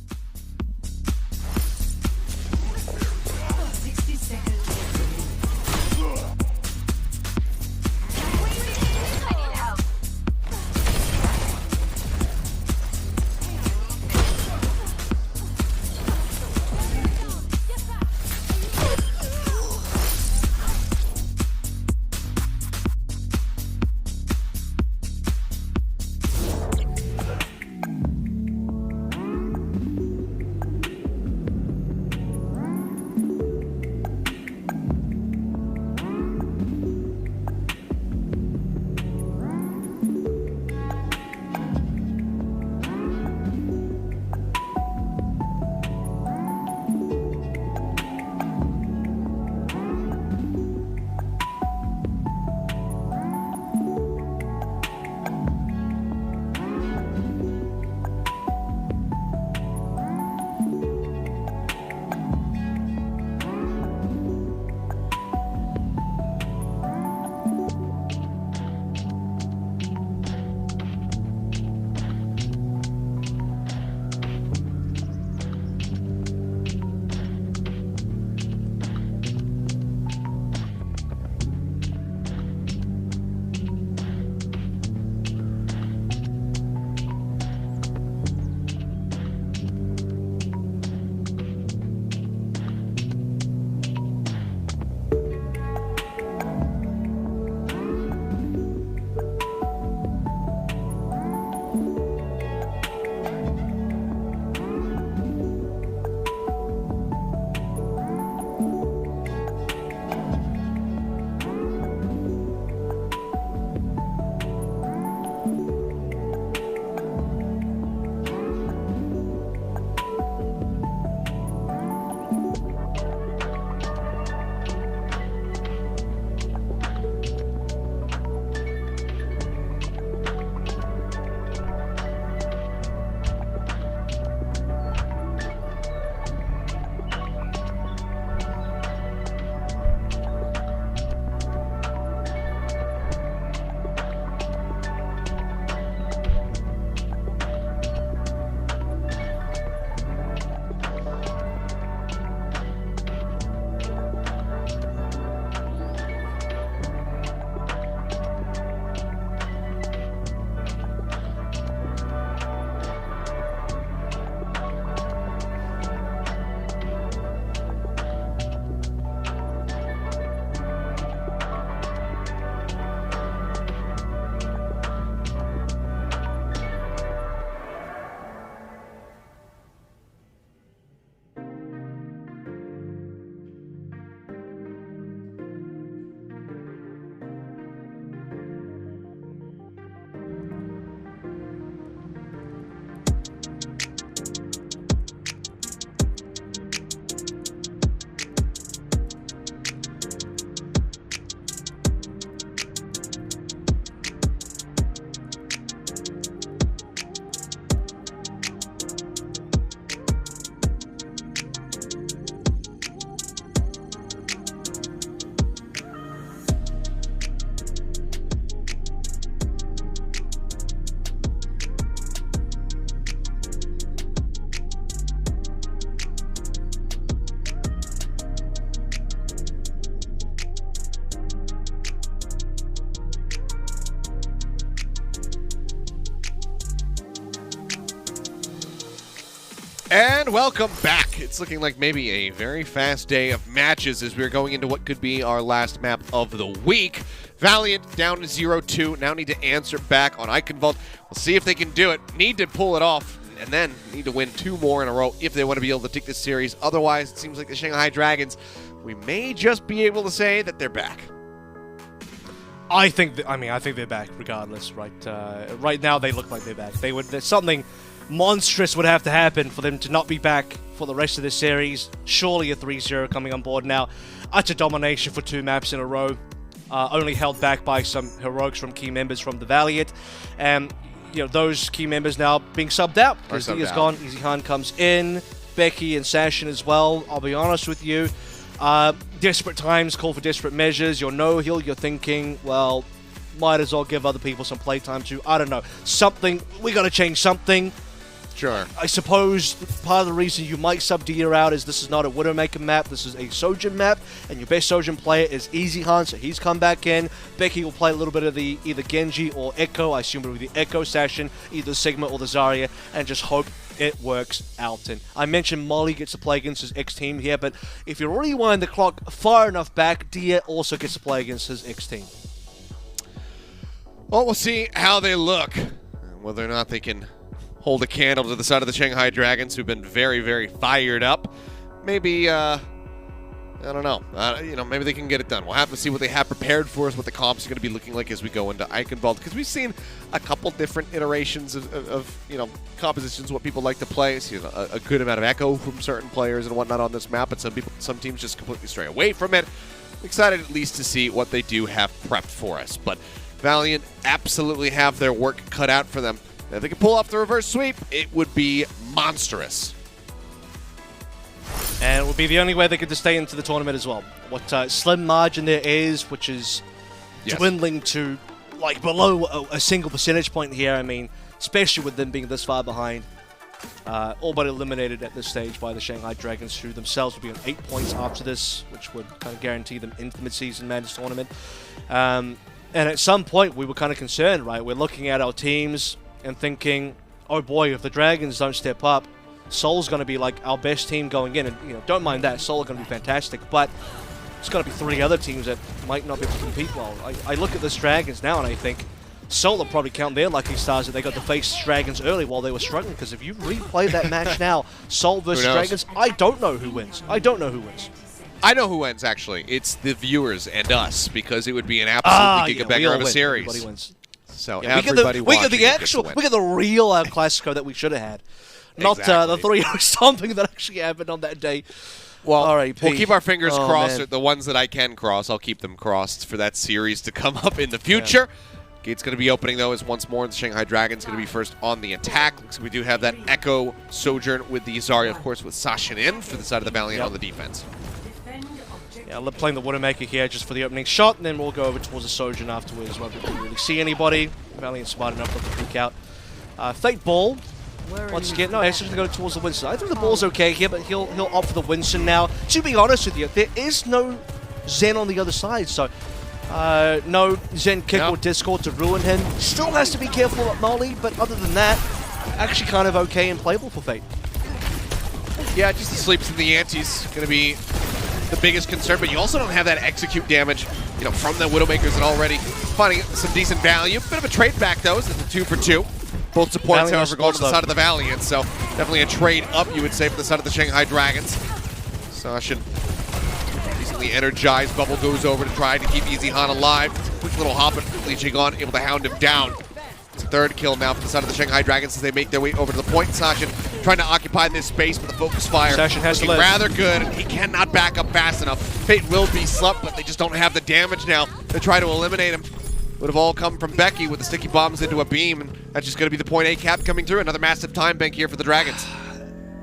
And welcome back. It's looking like maybe a very fast day of matches as we're going into what could be our last map of the week. Valiant down to 0-2. Now need to answer back on Eichenwalde. We'll see if they can do it. Need to pull it off. And then need to win 2 more in a row if they want to be able to take this series. Otherwise, it seems like the Shanghai Dragons, we may just be able to say that they're back. I think they're back regardless, right? Right now, they look like they're back. There's something monstrous would have to happen for them to not be back for the rest of this series. Surely a 3-0 coming on board now. Utter domination for 2 maps in a row. Only held back by some heroics from key members from the Valiant. And, you know, those key members now being subbed out. Because he is gone. Eichenwalde comes in. Becky and Sashin as well. I'll be honest with you. Desperate times call for desperate measures. You're no-heal. You're thinking, well, might as well give other people some playtime too. I don't know. Something. We got to change something. Sure. I suppose part of the reason you might sub Dia out is this is not a Widowmaker map, this is a Sojin map, and your best Sojin player is Eichenwalde, so he's come back in. Becky will play a little bit of the either Genji or Echo, I assume it will be the Echo session, either Sigma or the Zarya, and just hope it works out. And I mentioned Molly gets to play against his ex-team here, but if you're already winding the clock far enough back, Dia also gets to play against his ex-team. Well, we'll see how they look, whether or not they can hold a candle to the side of the Shanghai Dragons, who've been very, very fired up. Maybe, I don't know. You know, maybe they can get it done. We'll have to see what they have prepared for us, what the comps are going to be looking like as we go into Eichenwalde, because we've seen a couple different iterations of you know, compositions, what people like to play. So, you know, a good amount of echo from certain players and whatnot on this map, but some teams just completely stray away from it. I'm excited at least to see what they do have prepped for us. But Valiant absolutely have their work cut out for them. If they could pull off the reverse sweep, it would be monstrous. And it would be the only way they could stay into the tournament as well. What slim margin there is, which is dwindling to like below a single percentage point here. I mean, especially with them being this far behind. All but eliminated at this stage by the Shanghai Dragons, who themselves will be on 8 points after this, which would kind of guarantee them into the Midseason Madness tournament. And at some point, we were kind of concerned, right? We're looking at our teams and thinking, oh boy, if the Dragons don't step up, Seoul's going to be like our best team going in. And, you know, don't mind that, Seoul are going to be fantastic, but it's going to be 3 other teams that might not be able to compete well. I look at this Dragons now and I think Seoul will probably count their lucky stars that they got to face Dragons early while they were struggling, because if you replay that match now, Seoul versus Dragons, I don't know who wins. I don't know who wins. I know who wins, actually. It's the viewers and us, because it would be an absolutely gigabanger of a series. Everybody wins. So yeah, everybody we get the real Classico that we should have had, not the 3-0 stomping that actually happened on that day. Well, we'll keep our fingers crossed. Man. The ones that I can cross, I'll keep them crossed for that series to come up in the future. Yeah. Gate's going to be opening, though, as once more the Shanghai Dragons going to be first on the attack. So we do have that Echo Sojourn with the Zarya, of course, with Sashin in for the side of the Valiant on the defense. Yeah, I'm playing the Widowmaker here just for the opening shot, and then we'll go over towards the Sojourn afterwards. Won't really see anybody. Valiant's smart enough not to peek out. Fake Ball. Once again, no, he's just going to go towards the Winston. I think the Ball's okay here, but he'll opt for the Winston now. To be honest with you, there is no Zen on the other side, so no Zen kick or Discord to ruin him. Still has to be careful at Molly, but other than that, actually kind of okay and playable for Fate. Yeah, just the sleeps in the antes going to be the biggest concern, but you also don't have that execute damage, you know, from the Widowmakers and already finding some decent value. Bit of a trade back, though, as it's a 2 for 2. Both supports, however, going to the side of the Valiant, so definitely a trade up, you would say, for the side of the Shanghai Dragons. Sashin, recently energized. Bubble goes over to try to keep Eichenwalde alive. Quick little hop, and Eichenwalde able to hound him down. It's a 3rd kill now for the side of the Shanghai Dragons as they make their way over to the point. Sashin trying to occupy this space, but the focus fire is rather good. He cannot back up fast enough. Fate will be slept, but they just don't have the damage now to try to eliminate him. Would have all come from Becky with the sticky bombs into a beam, and that's just going to be the point A cap coming through. Another massive time bank here for the Dragons.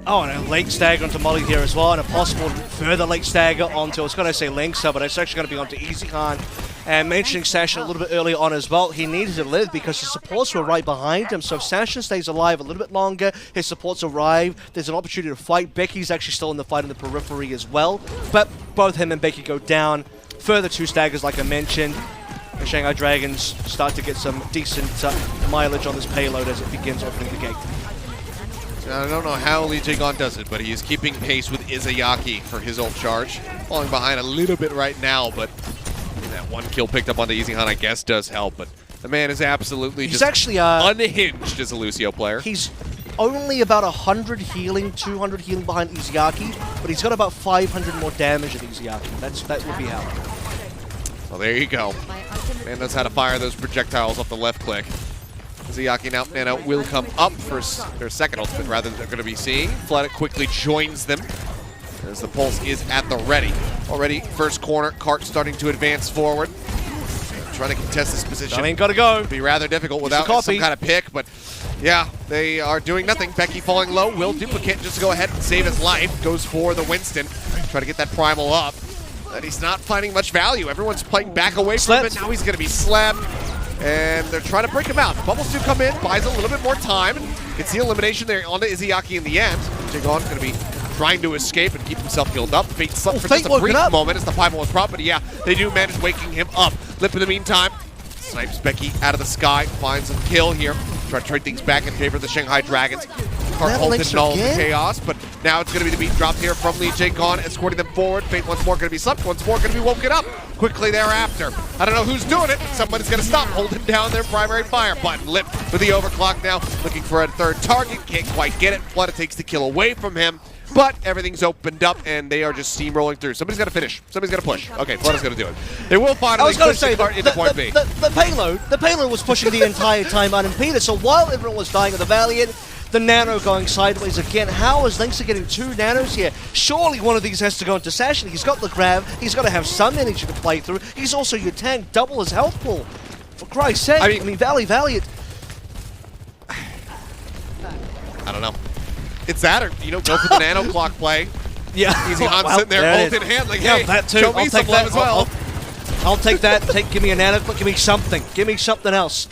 Oh, and a late stagger onto Molly here as well, and a possible further late stagger onto, I was going to say Linksa, but it's actually going to be onto Eichenwalde. And mentioning Sashin a little bit earlier on as well, he needed to live because his supports were right behind him. So if Sashin stays alive a little bit longer, his supports arrive, there's an opportunity to fight. Becky's actually still in the fight in the periphery as well, but both him and Becky go down. Further 2 staggers, like I mentioned. The Shanghai Dragons start to get some decent mileage on this payload as it begins opening the gate. I don't know how Lee Jae-gon does it, but he is keeping pace with Izayaki for his ult charge. Falling behind a little bit right now, but that one kill picked up on the Eichenwalde, I guess, does help. But the man is absolutely just actually unhinged as a Lucio player. He's only about 100 healing, 200 healing behind Izayaki, but he's got about 500 more damage than Izayaki. That would be how. Well, there you go. Man knows how to fire those projectiles off the left click. Izayaki now Nano will come up for their second ultimate, rather than they're going to be seeing. Floodit quickly joins them as the pulse is at the ready. Already, first corner, Cart starting to advance forward. Trying to contest this position. I mean, gotta go. It'd be rather difficult without some kind of pick, but yeah, they are doing nothing. Becky falling low, will duplicate just to go ahead and save his life. Goes for the Winston, try to get that primal up. But he's not finding much value. Everyone's playing back away from him. Now he's going to be slapped. And they're trying to break him out. Bubbles do come in, buys a little bit more time. Gets the elimination there onto Izayaki in the end. Jae-gon's going to be trying to escape and keep himself healed up. Fate slept for just a brief moment as the 5-1 was propped, but yeah, they do manage waking him up. Lip in the meantime snipes Becky out of the sky, finds a kill here. Try to trade things back in favor of the Shanghai Dragons. Cart halted all the chaos, but now it's going to be the beat dropped here from Lee Jae-gon, escorting them forward. Fate once more going to be slept, once more going to be woken up quickly thereafter. I don't know who's doing it, but somebody's going to stop holding down their primary fire button. Lip with the overclock now, looking for a third target, can't quite get it. Floodit takes the kill away from him, but everything's opened up and they are just steamrolling through. Somebody's got to finish. Somebody's got to push. Okay, Floodit's going to do it. They will finally push the cart into point B. The payload was pushing the entire time unimpeded, so while everyone was dying at the Valiant, the Nano going sideways again. How is Lynx getting 2 nanos here? Surely one of these has to go into Sashin. He's got the grab. He's got to have some energy to play through. He's also your tank, double his health pool. For Christ's sake, I mean Valiant. I don't know. It's that or, you know, go for the nano clock play. Yeah. Eichenwalde sitting there, ult in hand, like, hey, that too. show me some love as well. I'll take that. Give me a nano clock. Give me something. Give me something else.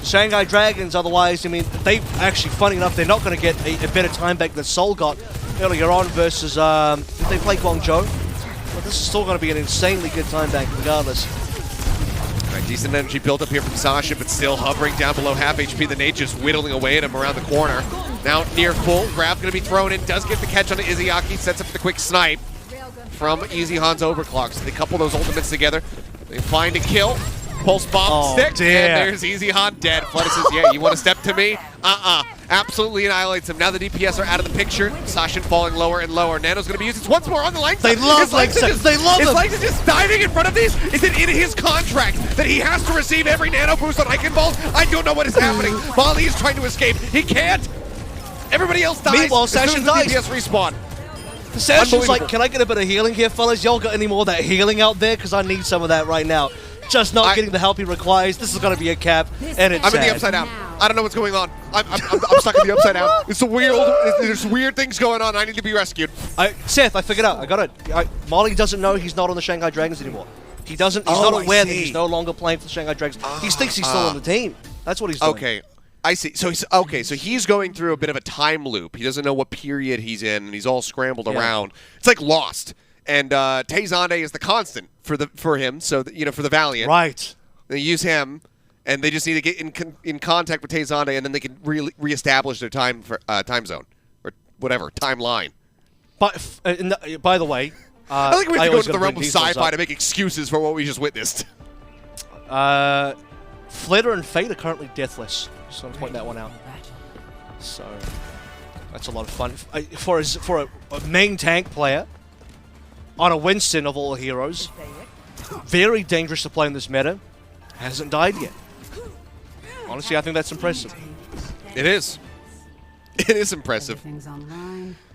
Shanghai Dragons, otherwise, I mean, they actually, funny enough, they're not going to get a better time back than Seoul got earlier on versus, did they play Guangzhou? Well, this is still going to be an insanely good time back regardless. Right, decent energy built up here from Sasha, but still hovering down below half HP. The Nate just whittling away at him around the corner. Now near full, grab going to be thrown in, does get the catch on Izayaki, sets up the quick snipe from Eichenwalde's overclock. So they couple those ultimates together, they find a kill. Pulse bomb stick, dear. And there's Eichenwalde dead. Floodit says, yeah, you want to step to me? Absolutely annihilates him. Now the DPS are out of the picture. Sashin falling lower and lower. Nano's going to be used. It's once more on the line. They love Lynx. They love him. Is Lynx just diving in front of these? Is it in his contract that he has to receive every nano boost on Eichenwalde? I don't know what is happening. Molly is trying to escape. He can't. Everybody else dies. Meanwhile, Sashin dies. DPS respawn. Sashin's like, can I get a bit of healing here, fellas? Y'all got any more of that healing out there? Because I need some of that right now. Just not getting the help he requires. This is going to be a cap, and it's I'm in the upside down. I don't know what's going on. I'm stuck in the upside down. It's a weird. There's weird things going on. I need to be rescued. Seth, I figured out. I got it. Molly doesn't know he's not on the Shanghai Dragons anymore. He doesn't. He's not aware that he's no longer playing for the Shanghai Dragons. He thinks he's still on the team. That's what he's doing. Okay. I see. So he's okay. So he's going through a bit of a time loop. He doesn't know what period he's in, and he's all scrambled around. It's like Lost. And Taezande is the constant for him. So for the Valiant. Right. They use him, and they just need to get in contact with Taezande, and then they can reestablish their time zone or whatever timeline. But by the way, I think we have to go to the realm of sci-fi to make excuses for what we just witnessed. Flitter and Fate are currently deathless. Just want to point that one out. So that's a lot of fun for a main tank player on a Winston of all heroes. Very dangerous to play in this meta. Hasn't died yet. Honestly, I think that's impressive. It is. It is impressive.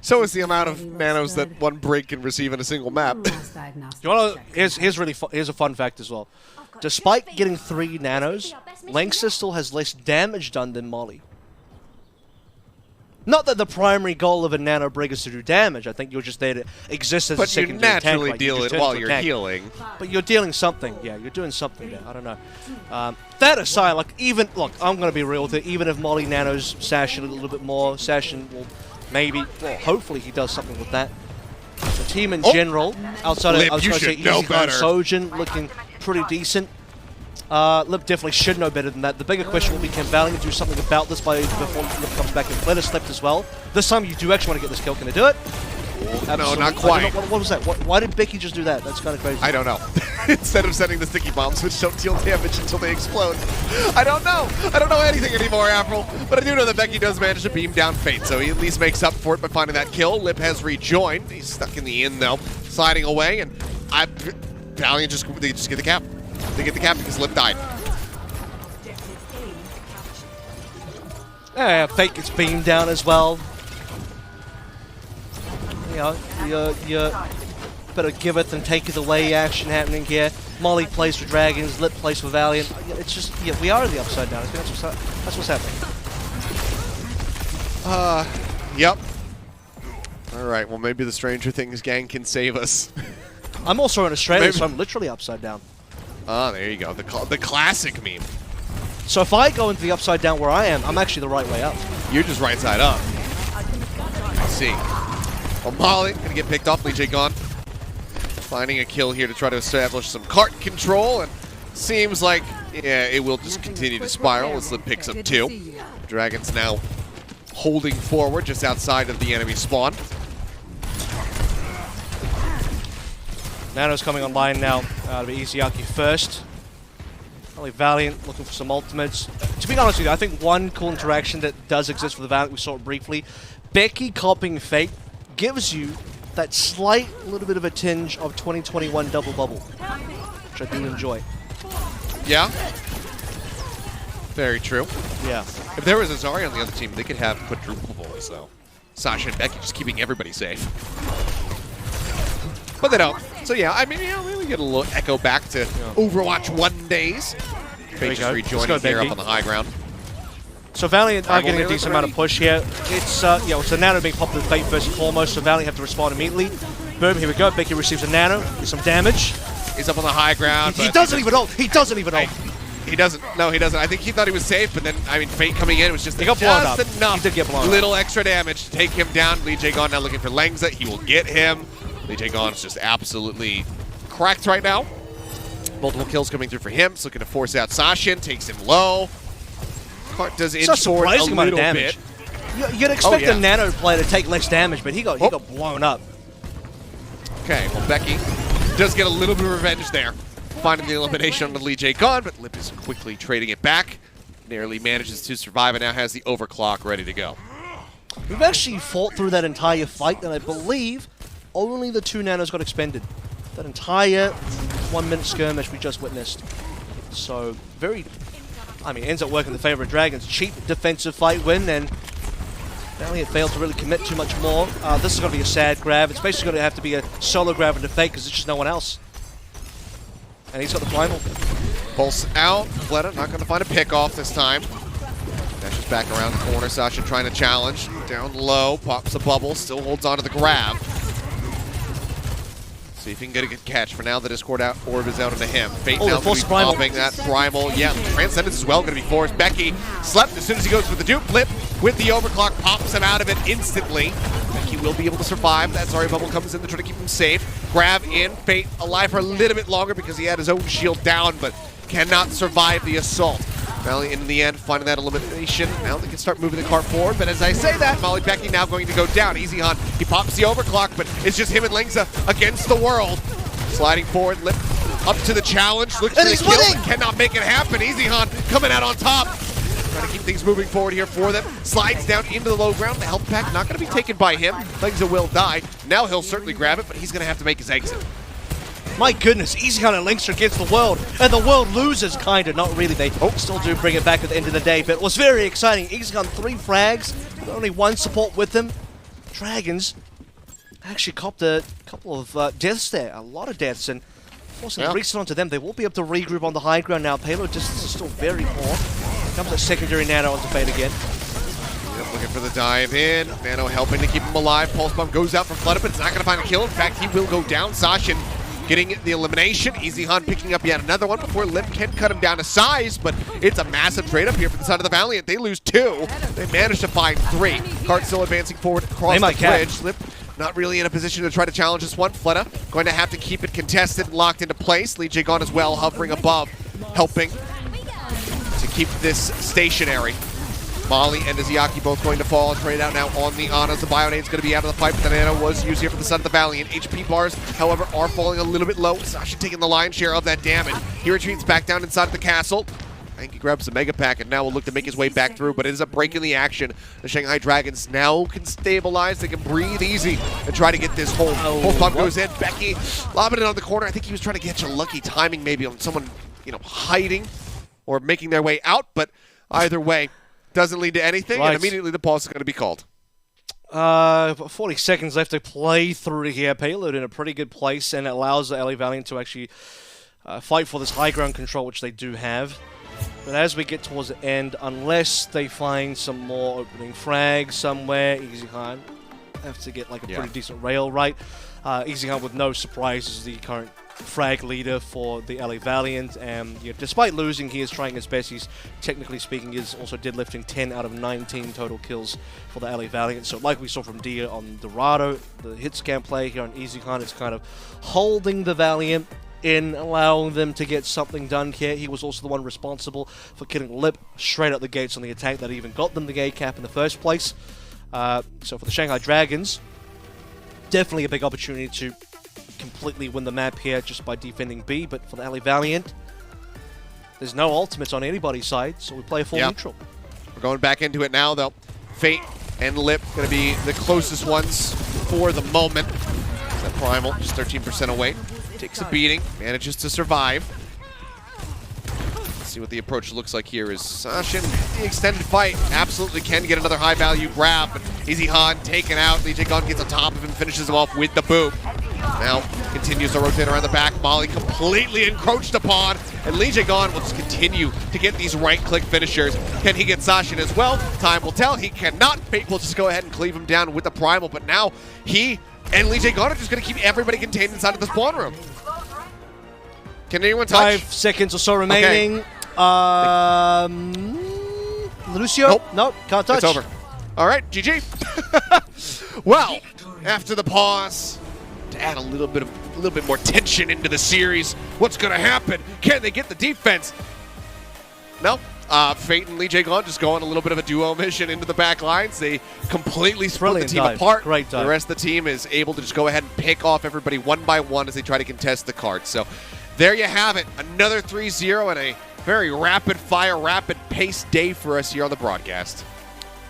So is the amount of nanos that one break can receive in a single map. You want to? Here's a fun fact as well. Despite getting 3 nanos, Lanxess still has less damage done than Molly. Not that the primary goal of a nano break is to do damage. I think you're just there to exist as a secondary tank. But you naturally deal it while you're healing. But you're dealing something. Yeah, you're doing something there. I don't know. That aside, look, I'm going to be real with it. Even if Molly nanos Sashin a little bit more, Sashin will hopefully he does something with that. The team in general, outside of, I was going to say, Sojin looking pretty decent. Lip definitely should know better than that. The bigger question will be, can Valiant do something about this before Lip comes back? And Fleta slipped as well. This time you do actually want to get this kill. Can they do it? No, not quite. What was that? Why did Becky just do that? That's kind of crazy. I don't know. Instead of sending the sticky bombs, which don't deal damage until they explode. I don't know. I don't know anything anymore, April. But I do know that Becky does manage to beam down Fate, so he at least makes up for it by finding that kill. Lip has rejoined. He's stuck in the inn, though, sliding away, and Valiant they just get the cap. They get the cap because Lip died. Yeah, Fate gets beamed down as well. You know, you better give it and take it away action happening here. Molly plays for Dragons, Lip plays for Valiant. It's just, yeah, we are in the upside down. I think that's what's happening. Yep. All right, well, maybe the Stranger Things gang can save us. I'm also in Australia, so I'm literally upside down. Ah, there you go. The classic meme. So if I go into the upside down where I am, I'm actually the right way up. You're just right side up. Let's see. Oh, Molly gonna get picked off. Lee J gone. Finding a kill here to try to establish some cart control, and seems like, yeah, it will just continue to spiral as Lip picks up 2. Dragons now holding forward just outside of the enemy spawn. Nano's coming online now. It'll be Izayaki first. Probably Valiant looking for some ultimates. To be honest with you, I think one cool interaction that does exist for the Valiant, we saw it briefly. Becky copying Fate gives you that slight little bit of a tinge of 2021 double bubble, which I do enjoy. Yeah. Very true. Yeah. If there was a Zarya on the other team, they could have quadruple balls, though. Sasha and Becky just keeping everybody safe. But they don't. So yeah, I mean, you know, we get a little echo back to Overwatch 1 days. Fate just rejoining here up on the high ground. So Valiant are getting a decent amount of push here. It's yeah, so Nano being popped with Fate first and foremost, so Valiant have to respond immediately. Boom, here we go. Becky receives a Nano, gets some damage. He's up on the high ground. He doesn't even ult. He doesn't even ult. He doesn't. No, he doesn't. I think he thought he was safe, but then, I mean, Fate coming in was just, he got blown up. enough. He did get blown up. Little extra damage to take him down. Lee J Gon now looking for Lengza. He will get him. Lee J Gon's just absolutely cracked right now. Multiple kills coming through for him. He's looking to force out Sashin. Takes him low. Cart does inch forward a little bit. You'd expect a Nano player to take less damage, but he got blown up. Okay, well, Becky does get a little bit of revenge there. Finding the elimination on the Lee J Gon, but Lip is quickly trading it back. Narrowly manages to survive and now has the overclock ready to go. We've actually fought through that entire fight, and I believe only the 2 Nanos got expended. That entire 1-minute skirmish we just witnessed. So, very, I mean, ends up working in the favor of Dragons. Cheap defensive fight win, and Valiant failed to really commit too much more. This is going to be a sad grab. It's basically going to have to be a solo grab into Fate because there's just no one else. And he's got the primal. Pulse out. Fleta not going to find a pick off this time. Dashes back around the corner. Sasha trying to challenge. Down low. Pops the bubble. Still holds on to the grab. See if he can get a good catch. For now, the Discord orb is out into him. Fate now going to be popping that primal. Yeah, Transcendence as well going to be forced. Becky slept as soon as he goes for the dupe. Lip with the overclock pops him out of it instantly. Becky will be able to survive. That Zarya bubble comes in to try to keep him safe. Grab in. Fate alive for a little bit longer because he had his own shield down, but cannot survive the assault. Valiant in the end finding that elimination. Now they can start moving the cart forward, but as I say that, Molly Becky now going to go down. Eichenwalde, he pops the overclock, but it's just him and Lengza against the world. Sliding forward, Lip up to the challenge, looks for the kill, but cannot make it happen. Eichenwalde coming out on top. Trying to keep things moving forward here for them. Slides down into the low ground. The health pack not going to be taken by him. Lengza will die. Now he'll certainly grab it, but he's going to have to make his exit. My goodness, Eichenwalde and Linkster against the world, and the world loses, kind of, not really. They still do bring it back at the end of the day, but it was very exciting. Eichenwalde 3 frags, with only 1 support with them. Dragons actually copped a couple of deaths there, a lot of deaths, and forcing the reset onto them. They will be able to regroup on the high ground now. Payload distance is still very poor. Comes a secondary Nano onto Fate again. Looking for the dive in. Nano helping to keep him alive. Pulse Bomb goes out for Fleta, but it's not going to find a kill. In fact, he will go down. Sashin getting the elimination. Eichenwalde picking up yet another one before Lip can cut him down to size, but it's a massive trade up here for the side of the Valiant. They lose 2. They manage to find 3. Cart still advancing forward across the bridge. Lip not really in a position to try to challenge this one. Fleta going to have to keep it contested and locked into place. Lee J Gon as well, hovering above, helping to keep this stationary. Molly and Izayaki both going to fall. Trade out now on the Anas. The Bionade's going to be out of the pipe. The Nano was used here for the son of the Valiant. HP bars, however, are falling a little bit low. Sasha taking the lion's share of that damage. He retreats back down inside of the castle. I think he grabs the Mega Pack and now will look to make his way back through, but it is a break in the action. The Shanghai Dragons now can stabilize. They can breathe easy and try to get this home. Pulse Bomb goes in. Becky lobbing it on the corner. I think he was trying to get a lucky timing maybe on someone, hiding or making their way out, but either way, doesn't lead to anything, and immediately the pause is going to be called. 40 seconds left to play through here. Payload in a pretty good place, and it allows the LA Valiant to actually fight for this high ground control, which they do have. But as we get towards the end, unless they find some more opening frags somewhere, Easy Han have to get like a pretty decent rail right. Easy Han, with no surprise, is the current frag leader for the LA Valiant, and despite losing, he is trying his best. He's, technically speaking, is also deadlifting 10 out of 19 total kills for the LA Valiant. So like we saw from Dia on Dorado, the hit scan play here on Easy Han is kind of holding the Valiant in, allowing them to get something done here. He was also the one responsible for killing Lip straight out the gates on the attack that even got them the gate cap in the first place. So for the Shanghai Dragons, definitely a big opportunity to completely win the map here just by defending B, but for the LA Valiant, there's no ultimates on anybody's side, so we play a full neutral. We're going back into it now, though. Fate and Lip going to be the closest ones for the moment. That Primal, just 13% away. Takes a beating, manages to survive. Let's see what the approach looks like here. Is Sasha in the extended fight absolutely can get another high-value grab, but Easy Han taken out. Lee Jae-gon gets on top of him, finishes him off with the boot. Now continues to rotate around the back. Molly completely encroached upon, and Lee Jae-gon will just continue to get these right-click finishers. Can he get Sasha as well? Time will tell. He cannot. Fate will just go ahead and cleave him down with the Primal, but now he and Lee Jae-gon are just going to keep everybody contained inside of the spawn room. Can anyone touch? 5 seconds or so remaining. Okay. Lucio? Nope, can't touch. It's over. All right, GG. Well, after the pause, to add a little bit more tension into the series, what's going to happen? Can they get the defense? No. Fate and Lee Jae-gon just go on a little bit of a duo mission into the back lines. They completely split the team apart. Great dive. The rest of the team is able to just go ahead and pick off everybody one by one as they try to contest the cards. So there you have it. Another 3-0 and a very rapid-fire, rapid-paced day for us here on the broadcast.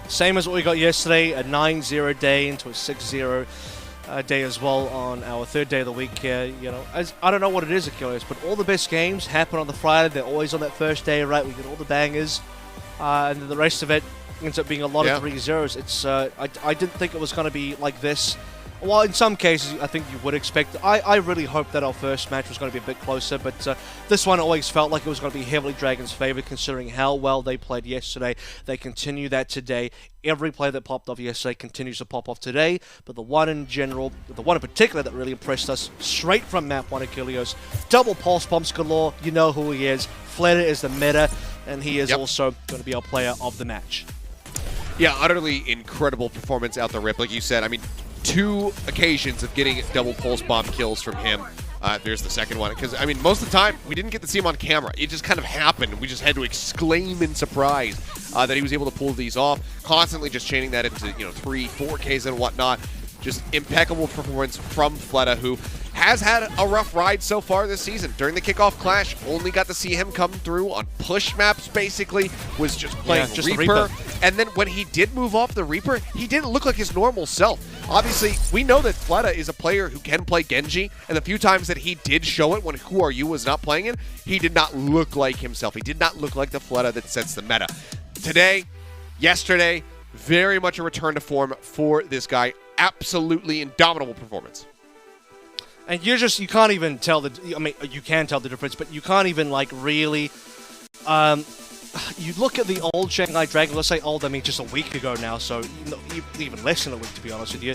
Same as what we got yesterday, a 9-0 day into a 6-0 day as well on our third day of the week here. I don't know what it is, Achilles, but all the best games happen on the Friday. They're always on that first day, right? We get all the bangers, and then the rest of it ends up being a lot of 3-0s. It's I didn't think it was going to be like this. Well, in some cases, I think you would expect. I really hoped that our first match was going to be a bit closer, but this one always felt like it was going to be heavily Dragons' favor, considering how well they played yesterday. They continue that today. Every play that popped off yesterday continues to pop off today, but the one in general, the one in particular that really impressed us, straight from map 1 Achilles, double pulse bombs galore. You know who he is. Fleta is the meta, and he is also going to be our player of the match. Yeah, utterly incredible performance out the rip. Like you said, I mean, 2 occasions of getting double pulse bomb kills from him. There's the second one. Because, I mean, most of the time, we didn't get to see him on camera. It just kind of happened. We just had to exclaim in surprise that he was able to pull these off. Constantly just chaining that into, 3, 4Ks and whatnot. Just impeccable performance from Fleta, who has had a rough ride so far this season. During the kickoff clash, only got to see him come through on push maps, basically. Was just playing Reaper. And then when he did move off the Reaper, he didn't look like his normal self. Obviously, we know that Fleta is a player who can play Genji, and the few times that he did show it when Who Are You was not playing it, he did not look like himself. He did not look like the Fleta that sets the meta. Today, yesterday, very much a return to form for this guy. Absolutely indomitable performance. And you can't even tell I mean, you can tell the difference, but you can't even, really, you look at the old Shanghai Dragon, let's say old, I mean just a week ago now, so even less than a week, to be honest with you.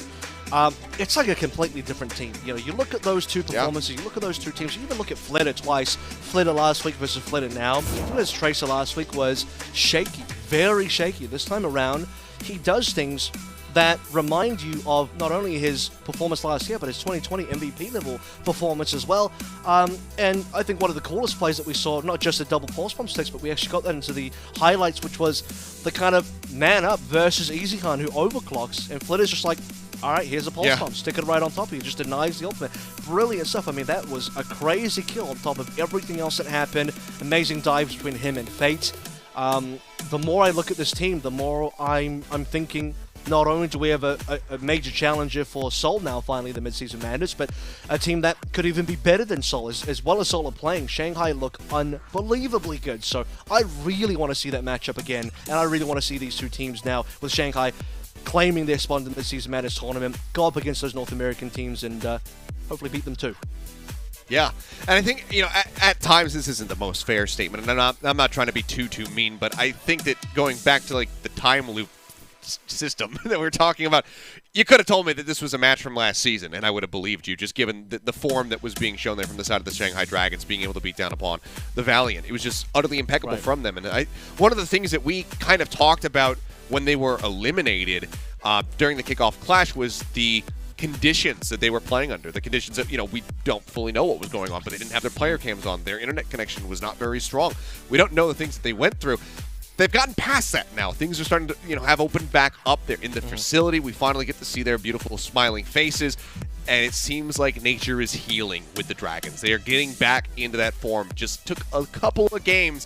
It's like a completely different team. You look at those two performances, you look at those two teams, you even look at Fleta twice. Fleta last week versus Fleta now. Fleta's Tracer last week was shaky, very shaky. This time around, he does things that remind you of not only his performance last year, but his 2020 MVP level performance as well. And I think one of the coolest plays that we saw, not just the double pulse bomb sticks, but we actually got that into the highlights, which was the kind of man up versus Eichenwalde who overclocks, and Flitter's just like, all right, here's a pulse bomb, stick it right on top of you, just denies the ultimate. Brilliant stuff. I mean, that was a crazy kill on top of everything else that happened. Amazing dives between him and Fate. The more I look at this team, the more I'm thinking, not only do we have a major challenger for Seoul now, finally, the Midseason Madness, but a team that could even be better than Seoul, as well as Seoul are playing. Shanghai look unbelievably good, so I really want to see that matchup again, and I really want to see these two teams now, with Shanghai claiming their spot in the Midseason Madness tournament, go up against those North American teams, and hopefully beat them too. Yeah, and I think, you know, at times this isn't the most fair statement, and I'm not trying to be too mean, but I think that going back to like the time loop system that we're talking about, you could have told me that this was a match from last season, and I would have believed you, just given the form that was being shown there from the side of the Shanghai Dragons, being able to beat down upon the Valiant. It was just utterly impeccable from them, and one of the things that we kind of talked about when they were eliminated during the kickoff clash was the conditions that they were playing under. The conditions that, you know, we don't fully know what was going on, but they didn't have their player cams on. Their internet connection was not very strong. We don't know the things that they went through. They've gotten past that now. Things are starting to, you know, have opened back up there in the facility. We finally get to see their beautiful smiling faces, and it seems like nature is healing with the Dragons. They are getting back into that form. Just took a couple of games,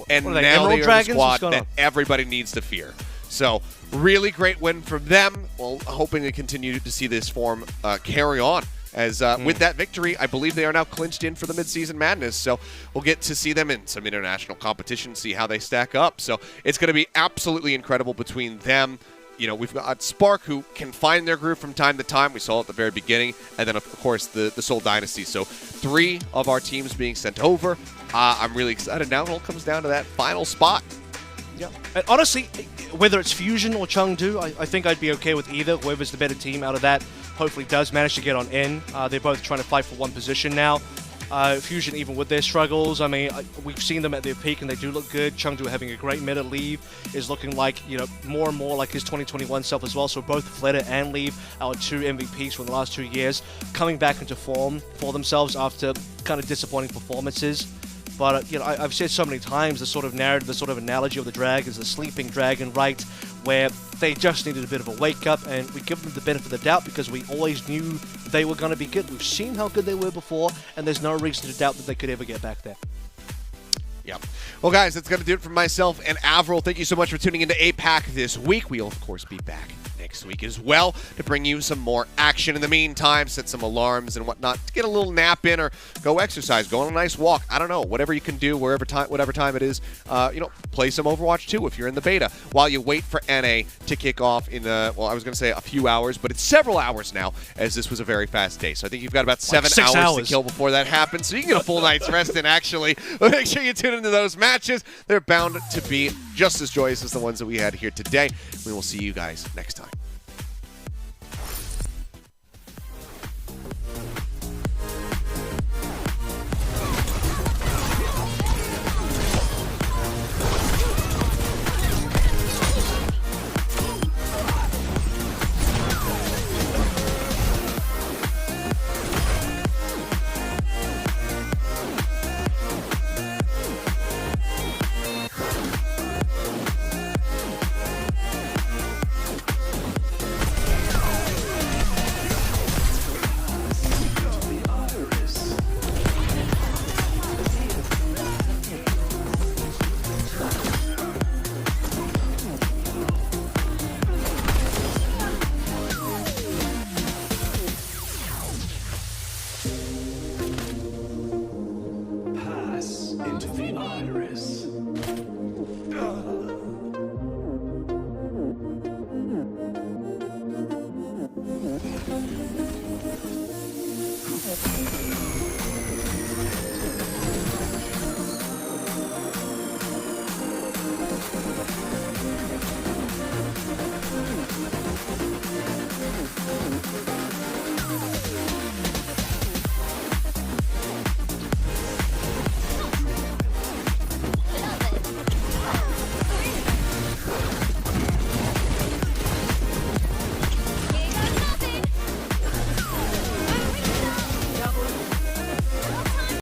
and now they are a squad that everybody needs to fear. So, really great win from them. Well, hoping to continue to see this form carry on. As with that victory, I believe they are now clinched in for the Midseason Madness. So we'll get to see them in some international competition, see how they stack up. So it's going to be absolutely incredible between them. You know, we've got Spark, who can find their groove from time to time. We saw it at the very beginning. And then, of course, the Seoul Dynasty. So 3 of our teams being sent over. I'm really excited. Now it all comes down to that final spot. Yeah, and honestly, whether it's Fusion or Chengdu, I think I'd be okay with either. Whoever's the better team out of that hopefully does manage to get on in. They're both trying to fight for one position now. Fusion, even with their struggles, I mean, we've seen them at their peak and they do look good. Chengdu having a great meta. Leave is looking like, you know, more and more like his 2021 self as well. So both Fleta and Leave, our 2 MVPs from the last 2 years, coming back into form for themselves after kind of disappointing performances. But, you know, I've said so many times the sort of narrative, the sort of analogy of the Dragons, the sleeping dragon, right, where they just needed a bit of a wake-up, and we give them the benefit of the doubt because we always knew they were going to be good. We've seen how good they were before, and there's no reason to doubt that they could ever get back there. Yeah. Well, guys, that's going to do it for myself and Avril. Thank you so much for tuning into APAC this week. We'll, of course, be back next week as well to bring you some more action. In the meantime, set some alarms and whatnot to get a little nap in or go exercise, go on a nice walk. I don't know, whatever you can do, whatever time it is. You know, play some Overwatch 2 if you're in the beta while you wait for NA to kick off in well, I was going to say a few hours, but it's several hours now, as this was a very fast day. So I think you've got about 7 hours to kill before that happens, so you can get a full night's rest in, actually. But make sure you tune into those matches. They're bound to be just as joyous as the ones that we had here today. We will see you guys next time.